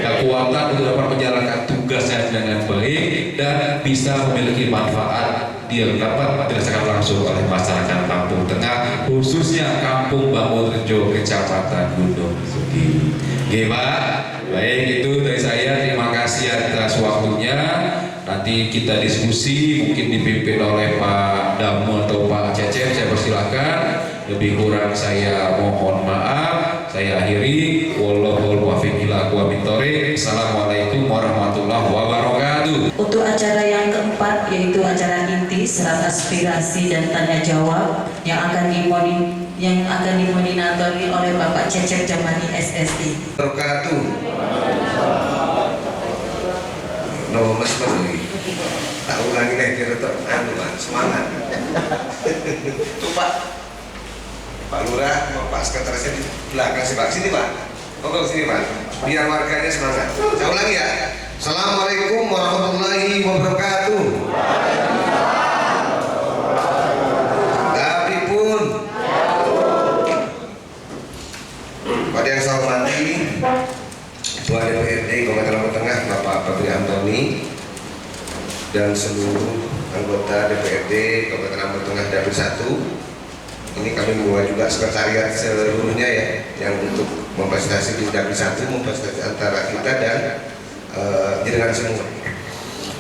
Speaker 5: kekuatan untuk dapat menjalankan tugasnya dengan baik dan bisa memiliki manfaat yang dapat dirasakan langsung oleh masyarakat Lampung Tengah, khususnya Kampung Bangunrejo, Kecamatan Gunung Sugi. Oke Pak, baik itu dari saya. Terima kasih atas waktunya. Nanti kita diskusi mungkin dipimpin oleh Pak Damu atau Pak Cecep. Saya persilahkan. Lebih kurang saya mohon maaf. Saya akhiri. Wallahul muwaffiq ila aqwamit thoriq. Assalamualaikum warahmatullahi wabarakatuh.
Speaker 2: Untuk acara yang keempat yaitu acara inti serat aspirasi dan tanya jawab yang akan dimoderasi oleh Bapak Cecep Jamani SSI.
Speaker 6: Wabarakatuh. No mas lagi. Tak ulangi lagi tetap semangat. Tuh Pak Lurah, Pak Sekretarisnya di belakang sih Pak. Sini Pak. Oke sini Pak. Biar warganya semangat. Saya ulangi ya. Assalamualaikum warahmatullahi wabarakatuh. Tapi pun pada yang saya hormati Ketua DPRD Kabupaten Lampung Tengah Bapak Febri Antoni dan seluruh anggota DPRD Kabupaten Lampung Tengah Dapil 1. Ini kami membawa juga sekretariat seluruhnya ya, yang untuk memfasilitasi di Dapil 1, memfasilitasi antara kita dan jaringan semua.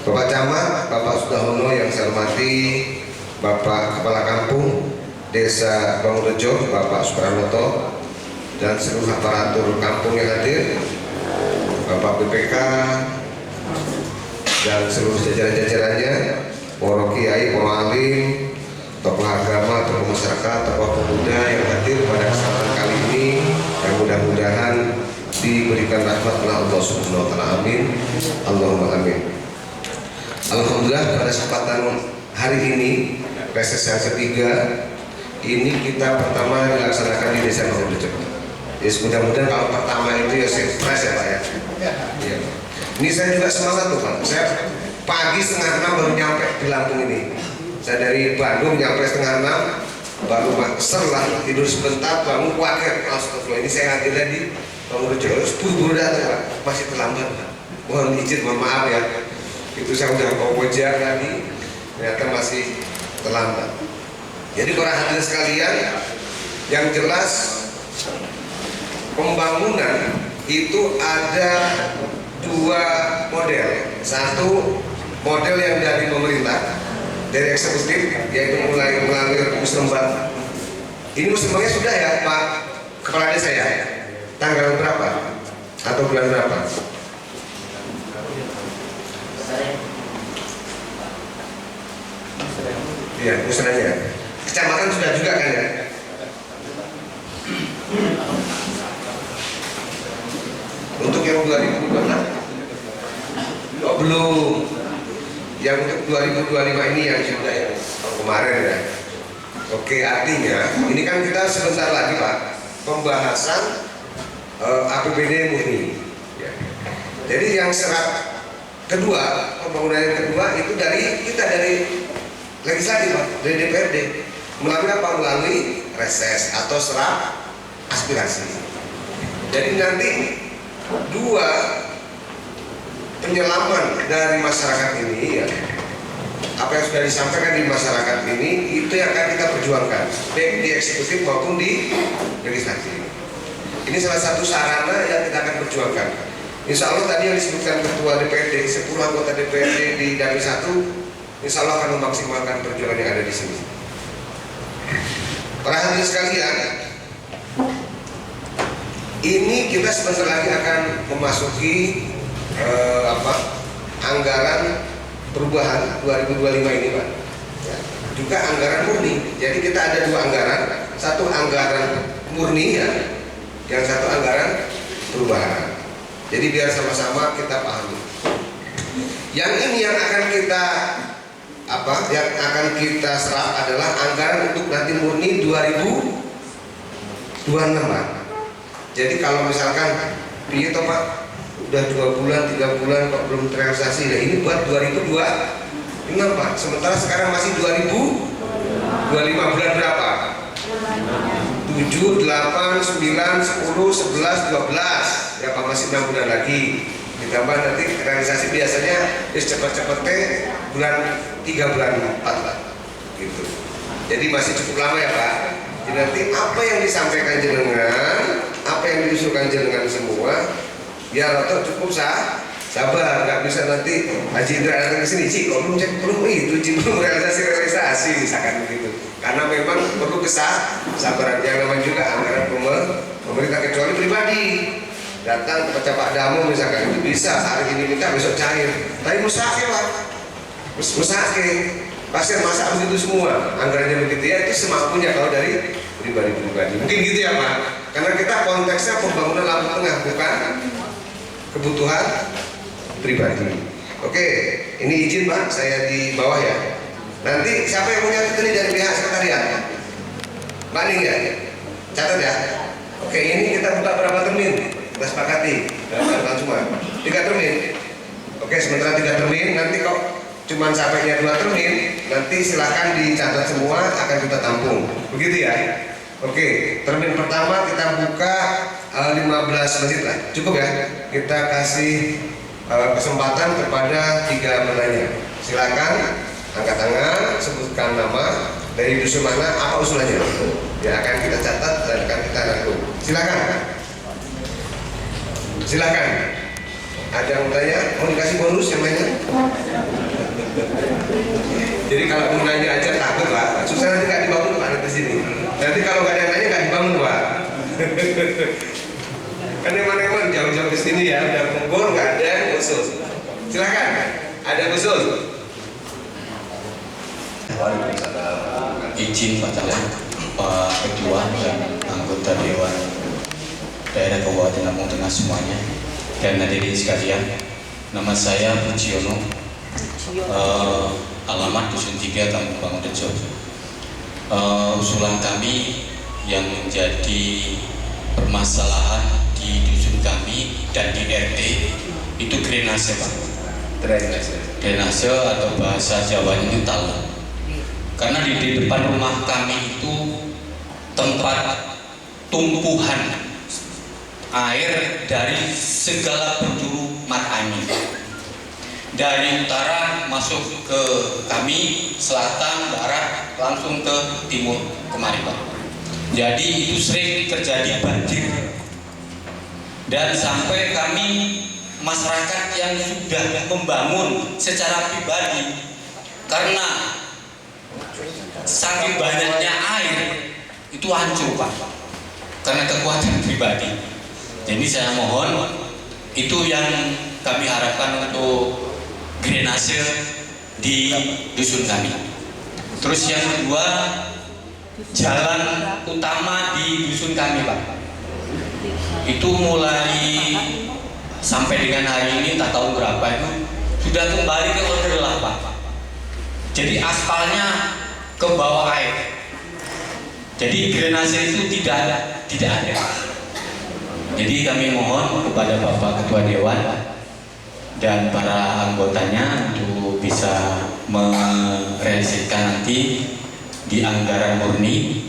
Speaker 6: Bapak Camat, Bapak Sudahono yang saya hormati, Bapak Kepala Kampung Desa Bangunrejo, Bapak Supranoto, dan seluruh aparatur kampung yang hadir, Bapak BPK dan seluruh jajaran-jajarannya, para kiai, para alim, tokoh agama, tokoh masyarakat, tokoh pemuda yang hadir pada kesempatan kali ini, yang mudah-mudahan diberikan rahmat oleh Allah Subhanahu wa taala. Amin. Allahumma amin. Alhamdulillah pada kesempatan hari ini reses yang ketiga ini kita pertama dilaksanakan di Desa Bangunrejo. Ya mudah-mudahan kalau pertama itu ya surprise ya Pak ya. Ya. Ini saya juga semangat tuh Pak. Saya pagi 5:30 baru nyampe di Lampung ini. Saya dari Bandung nyampe 5:30 baru setelah tidur sebentar bangun kaget. Astagfirullah, ini saya hadirnya di Bangunrejo. Buru-buru datang Pak, masih terlambat Pak. Mohon izin, mohon maaf ya. Itu saya udah bawa pojar tadi, ternyata masih terlambat. Jadi para hadirin sekalian, yang jelas pembangunan itu ada 2 model. Satu model yang dari pemerintah, dari eksekutif, yaitu mulai melalui musrembang. Ini musrembangnya sudah ya Pak Kepala Desa ya? Tanggal berapa? Atau bulan berapa? Iya, musrahnya. Kecamatan sudah juga kan ya? Untuk yang 2026? Oh belum. Yang untuk 2025 ini yang sudah ya, kemarin ya. Oke, artinya ini kan kita sebentar lagi Pak pembahasan APBD murni. Ya. Jadi yang serat kedua, pembangunan yang kedua itu dari kita dari legislatif Pak, dari DPRD. Melalui apa? Melalui reses atau serap aspirasi. Jadi nanti dua penyelaman dari masyarakat ini ya, apa yang sudah disampaikan di masyarakat ini itu yang akan kita perjuangkan baik di eksekutif maupun di legislatif. Ini salah satu sarana yang kita akan perjuangkan. Insya Allah tadi yang disebutkan Ketua DPRD, 10 anggota DPRD di Dapil 1, Insya Allah akan memaksimalkan perjuangan yang ada di sini. Para hadirin sekalian, ini kita sebentar lagi akan memasuki anggaran perubahan 2025 ini Pak ya, juga anggaran murni. Jadi kita ada dua anggaran, satu anggaran murni ya, yang satu anggaran perubahan. Jadi biar sama-sama kita pahami. Yang ini yang akan kita yang akan kita serap adalah anggaran untuk nanti murni 2026 Pak. Jadi kalau misalkan piye toh Pak, udah 2 bulan, 3 bulan kok belum terrealisasi. Nah ini buat 2026 Pak. Sementara sekarang masih 2025 bulan berapa? 7, 8, 9, 10, 11, 12 ya Pak, masih 6 bulan lagi. Ditambah nanti realisasi biasanya cepat-cepatnya bulan 3 bulan 4 Pak gitu. Jadi masih cukup lama ya Pak. Jadi nanti apa yang disampaikan jenengan, apa yang diusulkan jenengan semua ya atau cukup sabar, nggak bisa nanti Haji Indra datang ke sini, Ci, kok belum cek belum itu, Ci, belum realisasi misalkan begitu. Karena memang perlu kesabaran yang namanya juga anggaran pemerintah, kecuali pribadi datang ke Pak Damo misalkan itu bisa hari ini minta besok cair. Tapi musake Pak, musake pasien masa harus itu semua anggarannya begitu ya, itu semampunya kalau dari pribadi. Mungkin gitu ya Pak, karena kita konteksnya pembangunan Lampung Tengah bukan kebutuhan pribadi. Oke, ini izin Pak, saya di bawah ya. Nanti siapa yang punya ini dari pihak sekretariat? Mbak Ning ya? Catat ya. Oke, ini kita buka berapa termin? Kita sepakati. Bukan cuma 3 termin. Oke, sementara 3 termin. Nanti kok cuma sampainya 2 termin, nanti silahkan dicatat semua, akan kita tampung. Begitu ya? Oke, termin pertama kita buka 15 menit lah, cukup ya. Kita kasih kesempatan kepada 3 penanya. Silakan angkat tangan, sebutkan nama, dari dusun mana, apa usulannya. Ya akan kita catat dan akan kita rangkum. Silakan. Ada yang tanya, mau dikasih bonus yang lainnya? Jadi kalau mau nanya aja takut Pak, susah nanti nggak dibangun Pak di sini. Nanti kalau nggak ada yang nanya nggak dibangun Pak. Kan emang jauh-jauh ke sini ya, udah kumpul nggak ada yang khusus. Silakan, ada khusus.
Speaker 7: Izin Pak Caleg, Pak Ketua dan anggota Dewan Daerah Kabupaten Lampung Tengah semuanya dan hadirin sekalian, nama saya Puciono, alamat Dusun 3 Kampung Bangunrejo. Usulan kami yang menjadi permasalahan di dusun kami dan di RT itu drainase Pak. Drainase atau bahasa Jawanya itu talang. Karena di depan rumah kami itu tempat tumpuhan air dari segala penjuru mata angin. Dari utara masuk ke kami, selatan, barat, langsung ke timur kemari Pak. Jadi itu sering terjadi banjir. Dan sampai kami masyarakat yang sudah membangun secara pribadi, karena saking banyaknya air itu hancur Pak, karena kekuatan pribadi. Jadi saya mohon, itu yang kami harapkan untuk drainase di dusun kami. Terus yang kedua, jalan utama di dusun kami Pak, itu mulai sampai dengan hari ini tak tahu berapa itu sudah kembali ke order Pak. Jadi aspalnya ke bawah air. Jadi drainase itu tidak ada. Jadi kami mohon kepada Bapak Ketua Dewan dan para anggotanya untuk bisa merealisasikan nanti di anggaran murni.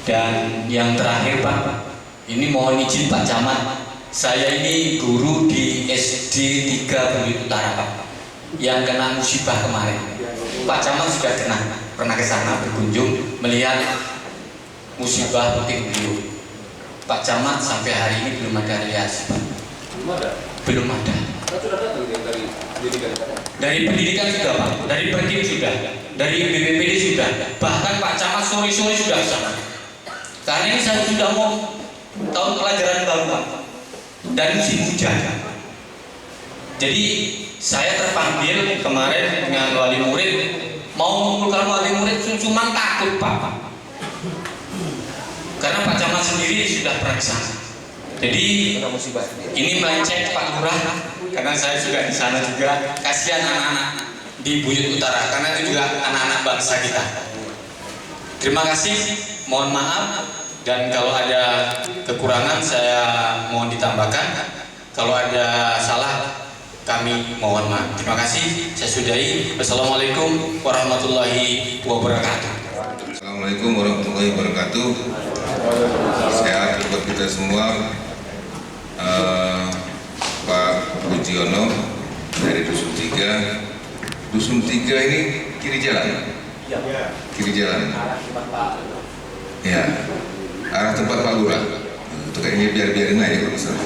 Speaker 7: Dan yang terakhir Pak, ini mohon izin Pak Camat, saya ini guru di SD 3 Bukit Utara Pak, yang kena musibah kemarin. Pak Camat sudah pernah ke sana berkunjung melihat musibah puting beliung. Pak Camat sampai hari ini belum ada reaksi Pak. Belum ada. Dari pendidikan sudah Pak, dari Perkim sudah, dari BPPD sudah, bahkan Pak Camat sore-sore sudah kesana. Karena ini saya sudah mau tahun pelajaran baru Pak, dan musim hujan. Jadi saya terpanggil kemarin dengan wali murid, mau mengumpulkan wali murid cuma takut Pak. Karena Pak Camat sendiri sudah pernah kesana. Jadi ini melenceng Pak Lurah, karena saya juga di sana juga. Kasihan anak-anak di Buyut Utara, karena itu juga anak-anak bangsa kita. Terima kasih, mohon maaf, dan kalau ada kekurangan saya mohon ditambahkan. Kalau ada salah kami mohon maaf. Terima kasih, saya sudahi. Wassalamualaikum warahmatullahi wabarakatuh.
Speaker 6: Assalamualaikum warahmatullahi wabarakatuh. Sehat buat kita semua. Pak Pujiono dari Dusun 3. Dusun 3 ini kiri jalan. Kiri jalan. Ya. Arah tempat Pak Lurah. Itu kayaknya biarin aja kalau misalnya.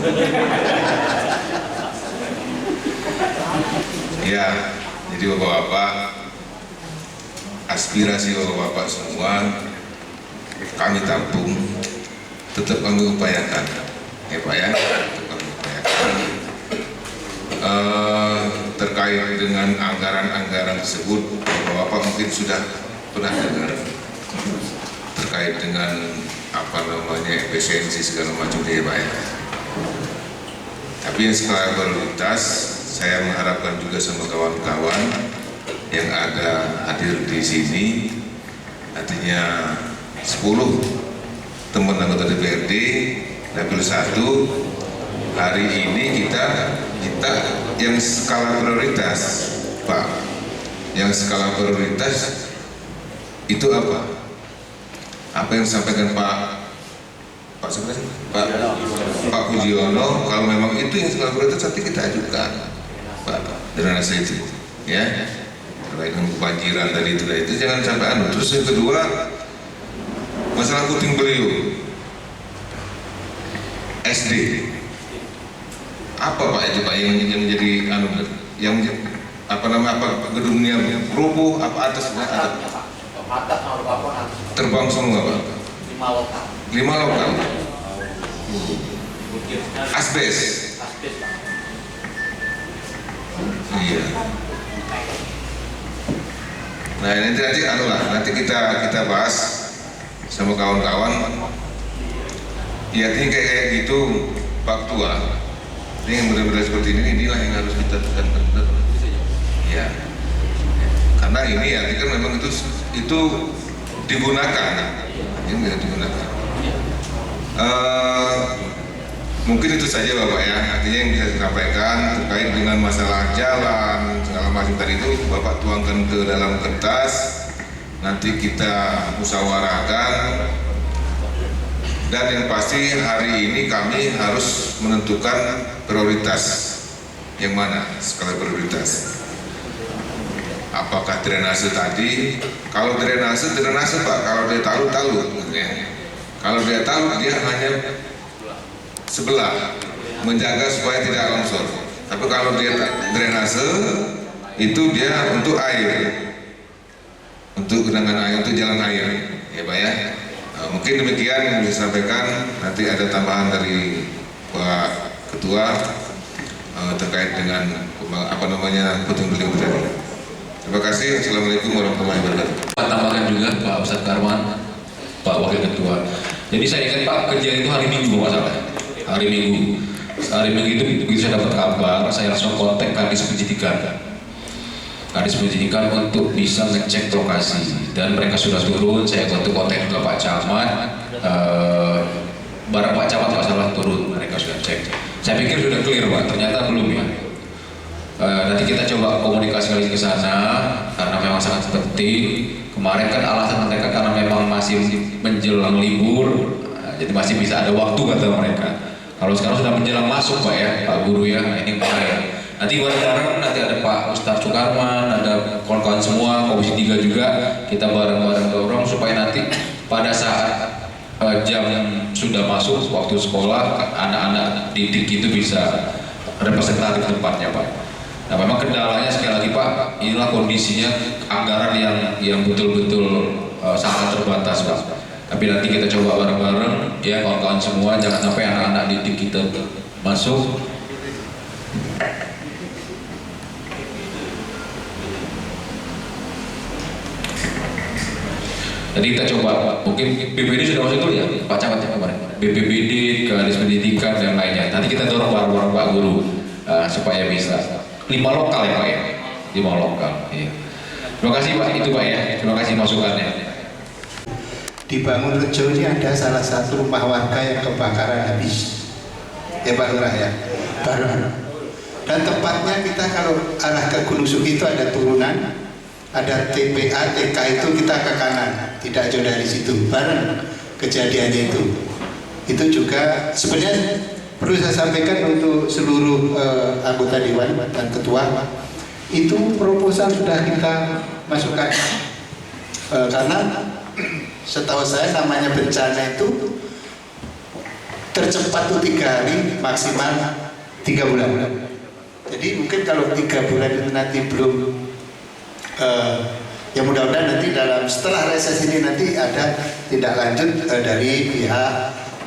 Speaker 6: Ya, jadi bapak-bapak, aspirasi bapak-bapak semua kami tampung, tetap kami upayakan, ya Pak ya, tetap kami upayakan. Terkait dengan anggaran-anggaran tersebut, bapak mungkin sudah pernah dengar terkait dengan apa namanya efisiensi segala macam ya Pak ya. Tapi yang skala prioritas, saya mengharapkan juga sama kawan-kawan yang ada hadir di sini, artinya 10 teman anggota DPRD level 1 hari ini kita yang skala prioritas Pak, yang skala prioritas itu apa yang disampaikan Pak Pujiono, kalau memang itu yang skala prioritas nanti kita ajukan Pak drainase itu ya, terkait dengan kebanjiran tadi itu jangan sampai Terus yang kedua, masalah puting beliung SD apa Pak itu Pak yang jadi yang gedungnya rubuh apa atasnya terbang semua Pak, 5 lokal asbes. Iya. Nah ini nanti kita bahas sama kawan-kawan. Ya ini kayak gitu Pak Tua. Ini yang benar-benar seperti inilah yang harus kita tekankan benar. Ya. Karena ini ya kan memang itu digunakan. Ini tidak digunakan. Mungkin itu saja Bapak ya, artinya yang bisa disampaikan terkait dengan masalah jalan segala macam tadi itu Bapak tuangkan ke dalam kertas, nanti kita musyawarahkan, dan yang pasti hari ini kami harus menentukan prioritas yang mana skala prioritas. Apakah drainase tadi? Kalau drainase Pak, kalau dia talut ya. Kalau dia talut dia hanya sebelah menjaga supaya tidak longsor. Tapi kalau dia drainase itu dia untuk air
Speaker 8: untuk genangan air, untuk jalan air, ya Pak ya. Mungkin demikian yang bisa sampaikan. Nanti ada tambahan dari Pak Ketua terkait dengan puting beliung tadi. Terima kasih. Assalamualaikum warahmatullahi wabarakatuh.
Speaker 5: Pak tambahkan juga Pak Ustadz Karman, Pak Wakil Ketua. Jadi saya ingat Pak, kejadian itu hari Minggu masalah. Hari Minggu itu begitu saya dapat kabar, saya langsung kontak Kadis Pendidikan untuk bisa ngecek lokasi, dan mereka sudah turun. Saya kontak juga Pak Camat, barang Pak Camat masalah turun, mereka sudah cek. Saya pikir sudah clear Pak, ternyata belum ya. Nanti kita coba komunikasi lagi ke sana karena memang sangat penting. Kemarin kan alasan mereka karena memang masih menjelang libur, jadi masih bisa ada waktu kata mereka. Kalau sekarang sudah menjelang masuk Pak ya, Pak Guru ya, ini bahaya. Nanti bareng-bareng nanti ada Pak Ustadz Sukarman, ada kawan-kawan semua, Komisi 3 juga, kita bareng-bareng dorong supaya nanti pada saat jam sudah masuk waktu sekolah, anak-anak didik itu bisa representatif tempatnya Pak. Nah memang kendalanya sekali lagi Pak, inilah kondisinya anggaran yang betul-betul sangat terbatas Pak. Tapi nanti kita coba bareng-bareng ya kawan-kawan semua, jangan sampai anak-anak didik kita masuk. Jadi kita coba, mungkin BPD sudah masuk dulu ya, Pak Camatnya kemarin. BPBD, Kadis Pendidikan dan lainnya. Nanti kita dorong bareng-bareng Pak Guru supaya bisa. 5 lokal ya Pak ya, 5 lokal. Iya. Terima kasih Pak, itu Pak ya. Terima kasih masukannya.
Speaker 4: Di Bangunrejo ini ada salah satu rumah warga yang kebakaran habis. Ya Pak Lurah ya. Bareng. Dan tempatnya kita kalau arah ke Gunung Sugi itu ada turunan, ada TPA, TK itu kita ke kanan, tidak jauh dari situ. Bareng kejadiannya itu. Itu juga sebenarnya perlu saya sampaikan untuk seluruh anggota Dewan dan Ketua, itu proposal sudah kita masukkan karena setahu saya namanya bencana itu tercepat tuh 3 hari, maksimal 3 bulan. Jadi mungkin kalau 3 bulan itu nanti belum ya mudah-mudahan nanti setelah reses ini nanti ada tindak lanjut dari pihak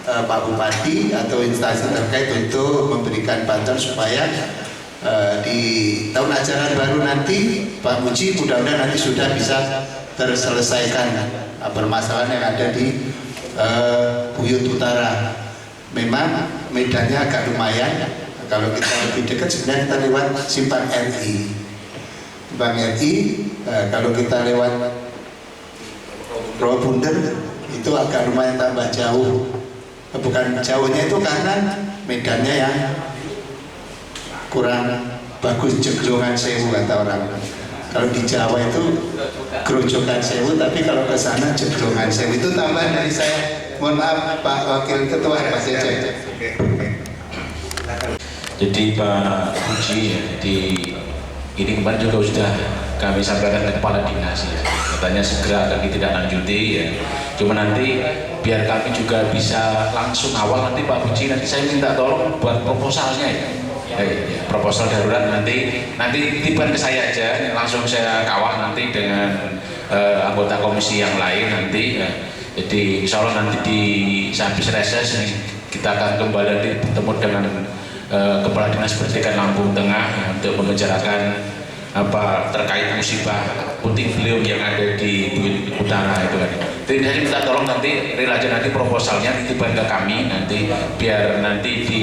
Speaker 4: Pak Bupati atau instansi terkait untuk memberikan bantuan supaya di tahun ajaran baru nanti Pak Muji mudah-mudahan nanti sudah bisa terselesaikan permasalahan yang ada di Buyut Utara. Memang medannya agak lumayan. Kalau kita lebih dekat sebenarnya kita lewat Simpang RI. Simpang RI kalau kita lewat Rawabunter itu agak lumayan tambah jauh. Bukan jauhnya itu karena medannya yang kurang bagus, jeglongan sewu kata orang. Kalau di Jawa itu gerojokan sewu, tapi kalau ke sana jeglongan sewu. Itu tambahan dari saya. Mohon maaf Pak Wakil Ketua Pak Cecep.
Speaker 9: Jadi Pak Puji ya, ini kemarin juga sudah kami sampaikan ke Kepala Dinas ya. Katanya segera akan ditindaklanjuti ya. Cuma nanti biar kami juga bisa langsung awal nanti Pak Puji, nanti saya minta tolong buat proposalnya ya. Proposal darurat nanti titipkan ke saya aja, langsung saya kawal nanti dengan anggota komisi yang lain nanti ya. Jadi insya Allah nanti habis reses kita akan kembali nanti bertemu dengan Kepala Dinas Pendidikan Lampung Tengah ya, untuk membicarakan terkait musibah puting beliung yang ada di Buyut Utara itu kan. Jadi saya minta tolong nanti real aja nanti proposalnya dititipkan ke kami nanti biar nanti di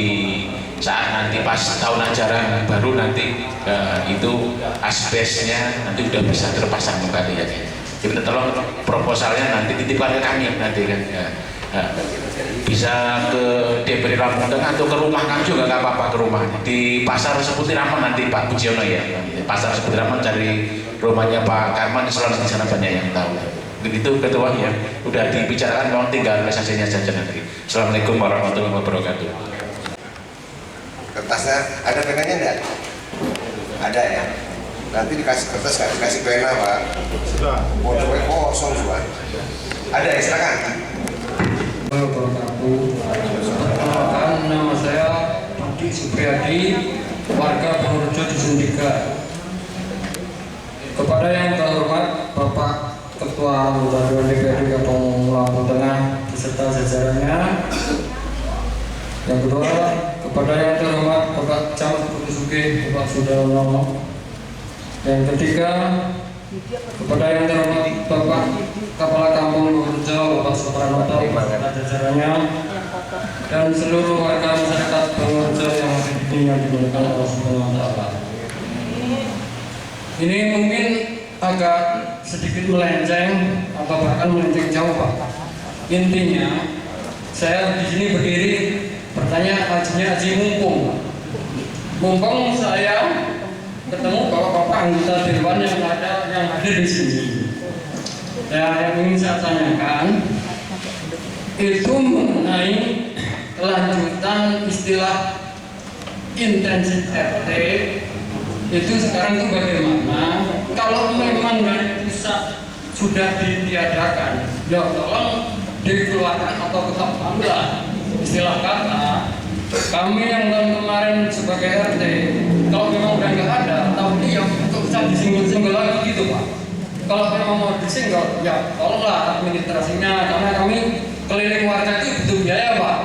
Speaker 9: saat nanti pas tahun ajaran baru nanti itu asbesnya nanti udah bisa terpasang kembali ya. Jadi minta tolong proposalnya nanti titipkan ke kami nanti kan. Bisa ke DPR Lampung Tengah atau ke rumah kami juga nggak apa-apa, ke rumah di Pasar Seputiraman nanti Pak Pujiono ya. Pasar Seputiraman cari rumahnya Pak Karman, selalu di sana banyak yang tahu. Begitu Ketua ya. Udah dibicarakan, mau tinggal realisasinya saja nanti. Assalamualaikum warahmatullahi wabarakatuh.
Speaker 6: Kertasnya ada penanya enggak? Ada ya. Nanti dikasih kertas, nggak dikasih pena Pak. Sudah. Pokoknya kosong semua. Ada ya, silakan.
Speaker 10: Perkenalkan, nama saya Budi Supriyadi, warga Bangunrejo Dusun 3. Kepada yang terhormat Bapak Ketua Anggota Dewan DPRD Kampung Lampung Tengah beserta jajarannya. Yang kedua, kepada yang terhormat Bapak Camat Bukit Sugih, Bapak Sudaryono. Yang ketiga, kepada yang terhormat Bapak Kepala Kampung Bangurjo, Bapak Supranoto beserta jajarannya, dan seluruh warga masyarakat Bangurjo yang ada di sini yang dimuliakan Allah Subhanahu wa Ta'ala. Ini mungkin agak sedikit melenceng atau bahkan melenceng jauh, Pak. Intinya, saya di sini berdiri bertanya haji mumpung. Mumpung saya ketemu bapak-bapak anggota dewan yang hadir di sini. Yang ingin saya tanyakan itu mengenai kelanjutan istilah intensif RT itu sekarang itu bagaimana? Kalau memang dari pusat sudah ditiadakan, ya tolong dikeluarkan atau ketambahlah istilah kata. Kami yang tahun kemarin sebagai RT, kalau memang udah nggak ada, tahun ini ya untuk bisa disinggol-singgol lagi gitu Pak. Kalau memang mau disinggol, ya tolonglah administrasinya, karena kami keliling warga itu butuh biaya Pak.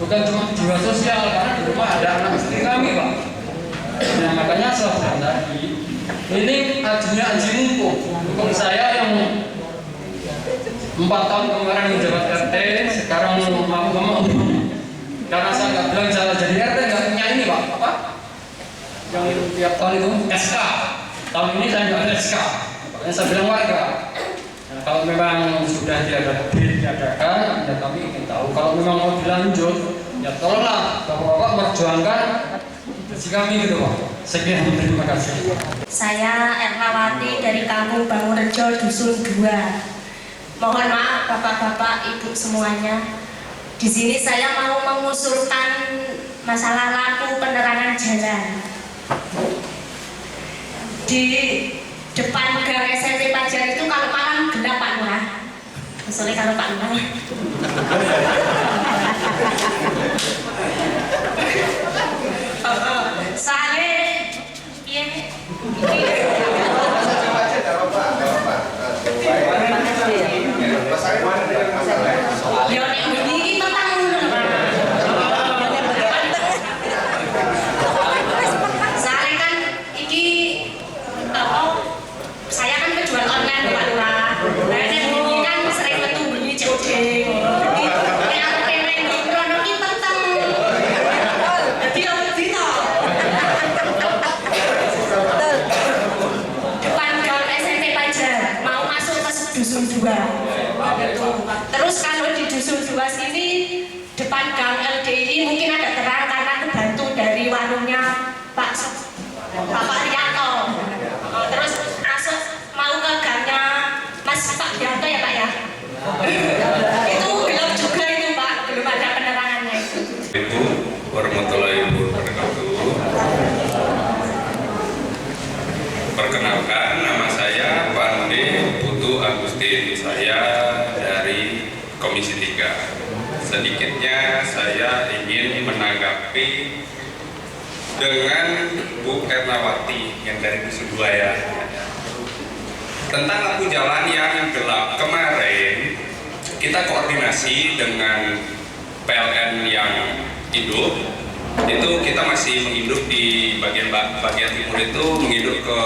Speaker 10: Bukan cuma jiwa sosial, karena di rumah ada anak istri kami Pak. Nah makanya saya bilang tadi, ini haji mumpung saya yang 4 tahun kemarin menjabat RT, sekarang mau karena saya nggak bilang saya jadi RT nggak punya ini Pak, apa? Yang tiap tahun itu SK. Tahun ini saya nggak ada SK. Makanya saya bilang warga. Nah, kalau memang sudah diadakan, ya kami ingin tahu. Kalau memang mau dilanjut, ya tolonglah Bapak-bapak memperjuangkan gaji kami gitu Pak. Sekian, terima kasih.
Speaker 11: Saya Ernawati dari Kampung Bangurjo, Dusun 2. Mohon maaf bapak-bapak, ibu semuanya. Di sini saya mau mengusulkan masalah lampu penerangan jalan. Di depan gang SMP Pajar itu kalau malam gelap Pak Lurah. Misalnya kalau Pak Lurah. Soalnya saya kan penjual online Pak Lurah. Nah ini kan sering metu beli COD. Ini aku pengen ngono ki peteng. Jadi aku dito. Depan gang SMP Pajar, mau masuk ke Dusun 2. Terus kalau di Dusun 2 sini depan gang LDI mungkin ada terang karena kebantu dari warungnya Pak Rianto. Terus masuk mau ke gangnya Mas Pak Rianto ya Pak ya. Itu gelap juga itu Pak, belum ada penerangannya itu.
Speaker 12: Ibu warahmatullahi wabarakatuh. Perkenalkan, nama saya Pande Putu Agustin. Saya dari Komisi 3. Sedikitnya saya ingin menanggapi dengan Bu Ernawati yang dari Dusun 2 ya. Tentang lampu jalan yang gelap, kemarin kita koordinasi dengan PLN yang induk. Itu kita masih menginduk di bagian timur itu, menginduk ke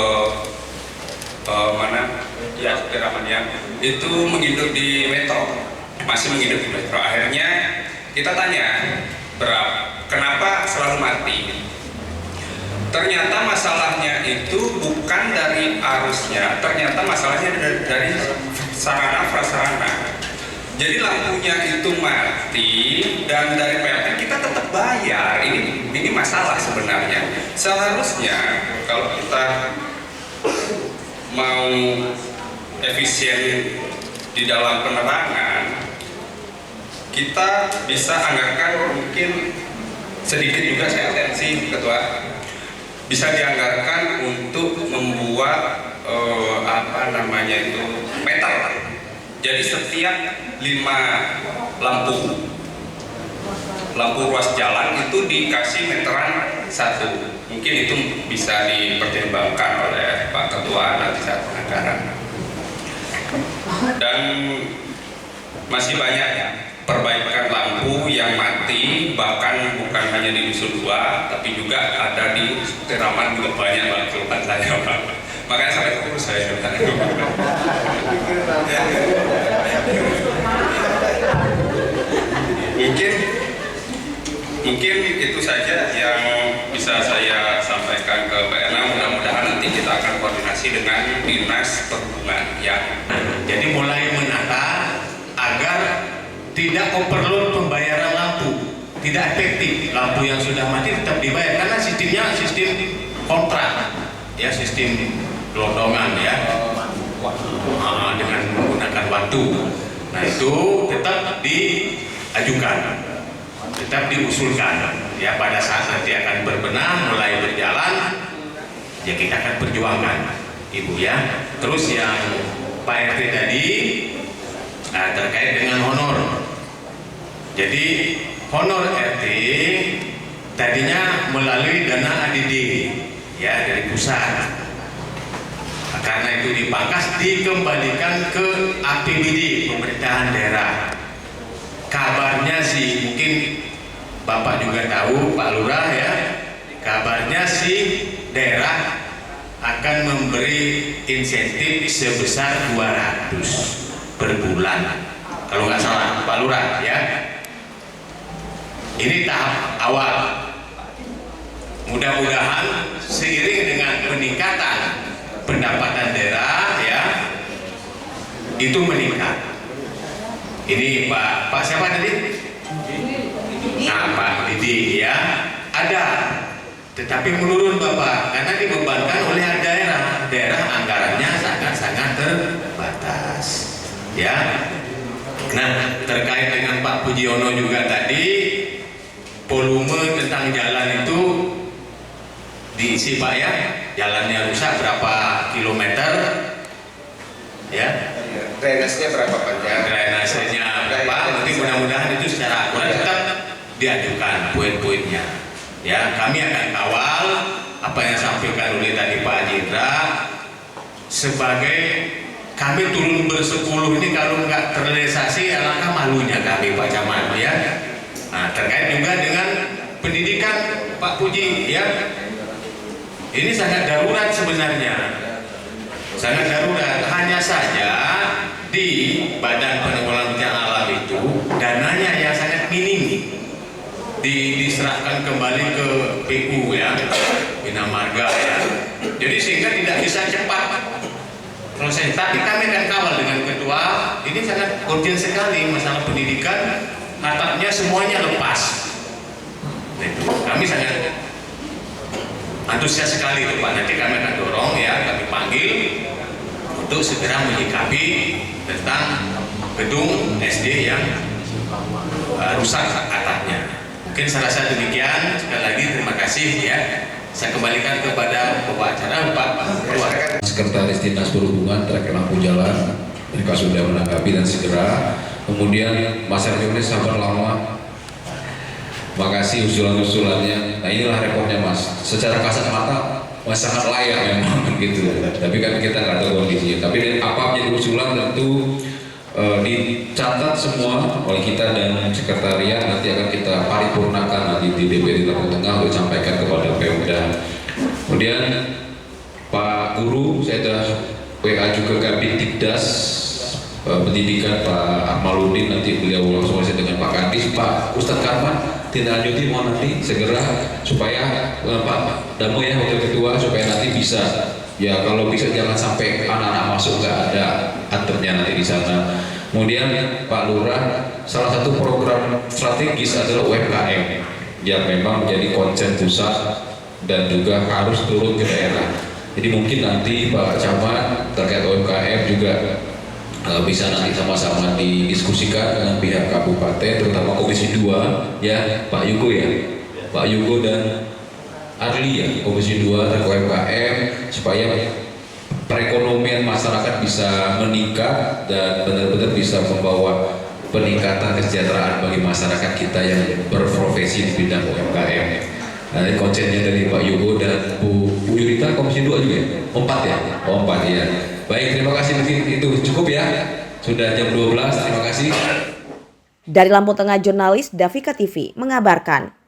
Speaker 12: mana ya Piramannya itu menginduk di Metro, masih menginduk di Metro. Akhirnya kita tanya kenapa selalu mati. Ternyata masalahnya itu bukan dari arusnya, ternyata masalahnya dari sarana prasarana. Jadi lampunya itu mati dan dari PLN kita tetap bayar. Ini masalah sebenarnya. Seharusnya kalau kita mau efisien di dalam penerangan, kita bisa anggarkan mungkin sedikit juga, saya atensi Ketua, bisa dianggarkan untuk membuat meter. Jadi setiap 5 lampu ruas jalan itu dikasih meteran 1. Mungkin itu bisa dipertimbangkan oleh Pak Ketua nanti saat penganggaran. dan masih banyak perbaikan lampu yang mati, bahkan bukan hanya di dusun 2 tapi juga ada di Teraman juga banyak Pak keluhan saya Pak. Makanya sampai terus saya mungkin itu saja yang bisa saya sampaikan ke PNA. Mudah-mudahan nanti kita akan koordinasi dengan Dinas Perhubungan ya.
Speaker 13: Jadi mulai menata agar tidak overload pembayaran lampu, tidak efektif. Lampu yang sudah mati tetap dibayar karena sistemnya sistem kontrak, ya sistem gelondongan ya, dengan menggunakan waktu. Nah itu tetap diajukan, tetap diusulkan. Ya pada saat nanti akan berbenah, mulai berjalan, ya kita akan perjuangkan, Ibu ya. Terus yang Pak RT tadi terkait dengan honor. Jadi honor RT tadinya melalui dana ADD ya dari pusat. Karena itu dipangkas dikembalikan ke APBD pemerintahan daerah. Kabarnya sih mungkin Bapak juga tahu Pak Lurah ya. Kabarnya sih daerah akan memberi insentif sebesar 200 per bulan. Kalau nggak salah Pak Lurah ya. Ini tahap awal. Mudah-mudahan seiring dengan peningkatan pendapatan daerah ya itu meningkat. Ini Pak siapa tadi? Nah Pak Didi ya ada, tetapi menurun Bapak karena dibebankan oleh daerah anggarannya sangat-sangat terbatas ya. Nah terkait dengan Pak Pujiono juga tadi, volume tentang jalan itu diisi Pak ya, jalannya rusak berapa kilometer ya,
Speaker 6: drainasenya berapa panjang,
Speaker 13: drainasenya berapa, nanti mudah-mudahan itu secara akurat tetap diajukan poin-poinnya ya. Kami akan kawal apa yang disampaikan oleh tadi Pak Jindra. Sebagai kami turun bersepuluh ini kalau nggak terrealisasi alangkah malunya kami Pak Camat ya. Nah terkait juga dengan pendidikan Pak Puji ya, ini sangat darurat sebenarnya, sangat darurat. Hanya saja di Badan Penanggulangan Bencana Alam itu dananya yang sangat minim, diserahkan kembali ke PU ya, Bina Marga ya. Jadi sehingga tidak bisa cepat proses. Tapi kami akan kawal dengan ketua. Ini sangat urgent sekali masalah pendidikan. Atapnya semuanya lepas. Nah, itu kami sangat antusias sekali itu Pak. Nanti kami akan dorong ya, kami panggil untuk segera menyikapi tentang gedung SD yang rusak atapnya. Mungkin saya rasa demikian. Sekali lagi terima kasih ya. Saya kembalikan kepada pembicara Pak Ketua.
Speaker 5: Sekretaris Dinas Perhubungan terkait lampu jalan, mereka sudah menanggapi dan segera. Kemudian Mas Arjuna sabar lama. Makasih usulan-usulannya. Nah inilah reportnya Mas. Secara kasat mata Mas sangat layak memang gitu. Tapi kan kita nggak tahu kondisinya. Tapi apa menjadi usulan tentu dicatat semua oleh kita dan sekretariat. Nanti akan kita paripurnakan nanti di DPD Lampung Tengah untuk disampaikan kepada Pemda. Kemudian Pak Guru, saya sudah WA juga Kabid Dikdas Pendidikan Pak Akmaludin, nanti beliau langsung dengan Pak Kadis, Pak Ustadz Karman tindak lanjuti mohon nanti segera supaya Pak Damo ya Wakil Ketua supaya nanti bisa ya, kalau bisa jangan sampai anak-anak masuk nggak ada anternya nanti di sana. Kemudian Pak Lurah, salah satu program strategis adalah UMKM yang memang menjadi konsen pusat dan juga harus turun ke daerah. Jadi mungkin nanti Pak Camat terkait UMKM juga bisa nanti sama-sama didiskusikan dengan pihak kabupaten, terutama Komisi 2 ya Pak Yugo ya, Pak Yugo dan Arli ya, Komisi 2 terkait UMKM supaya perekonomian masyarakat bisa meningkat dan benar-benar bisa membawa peningkatan kesejahteraan bagi masyarakat kita yang berprofesi di bidang UMKM. konsennya dari Pak Yogo dan Bu Yurita, Komisi 2 juga ya? 4 ya? Oh 4 ya. Baik, terima kasih, mungkin itu cukup ya. Sudah jam 12, terima kasih.
Speaker 1: Dari Lampung Tengah, jurnalis Davika TV mengabarkan.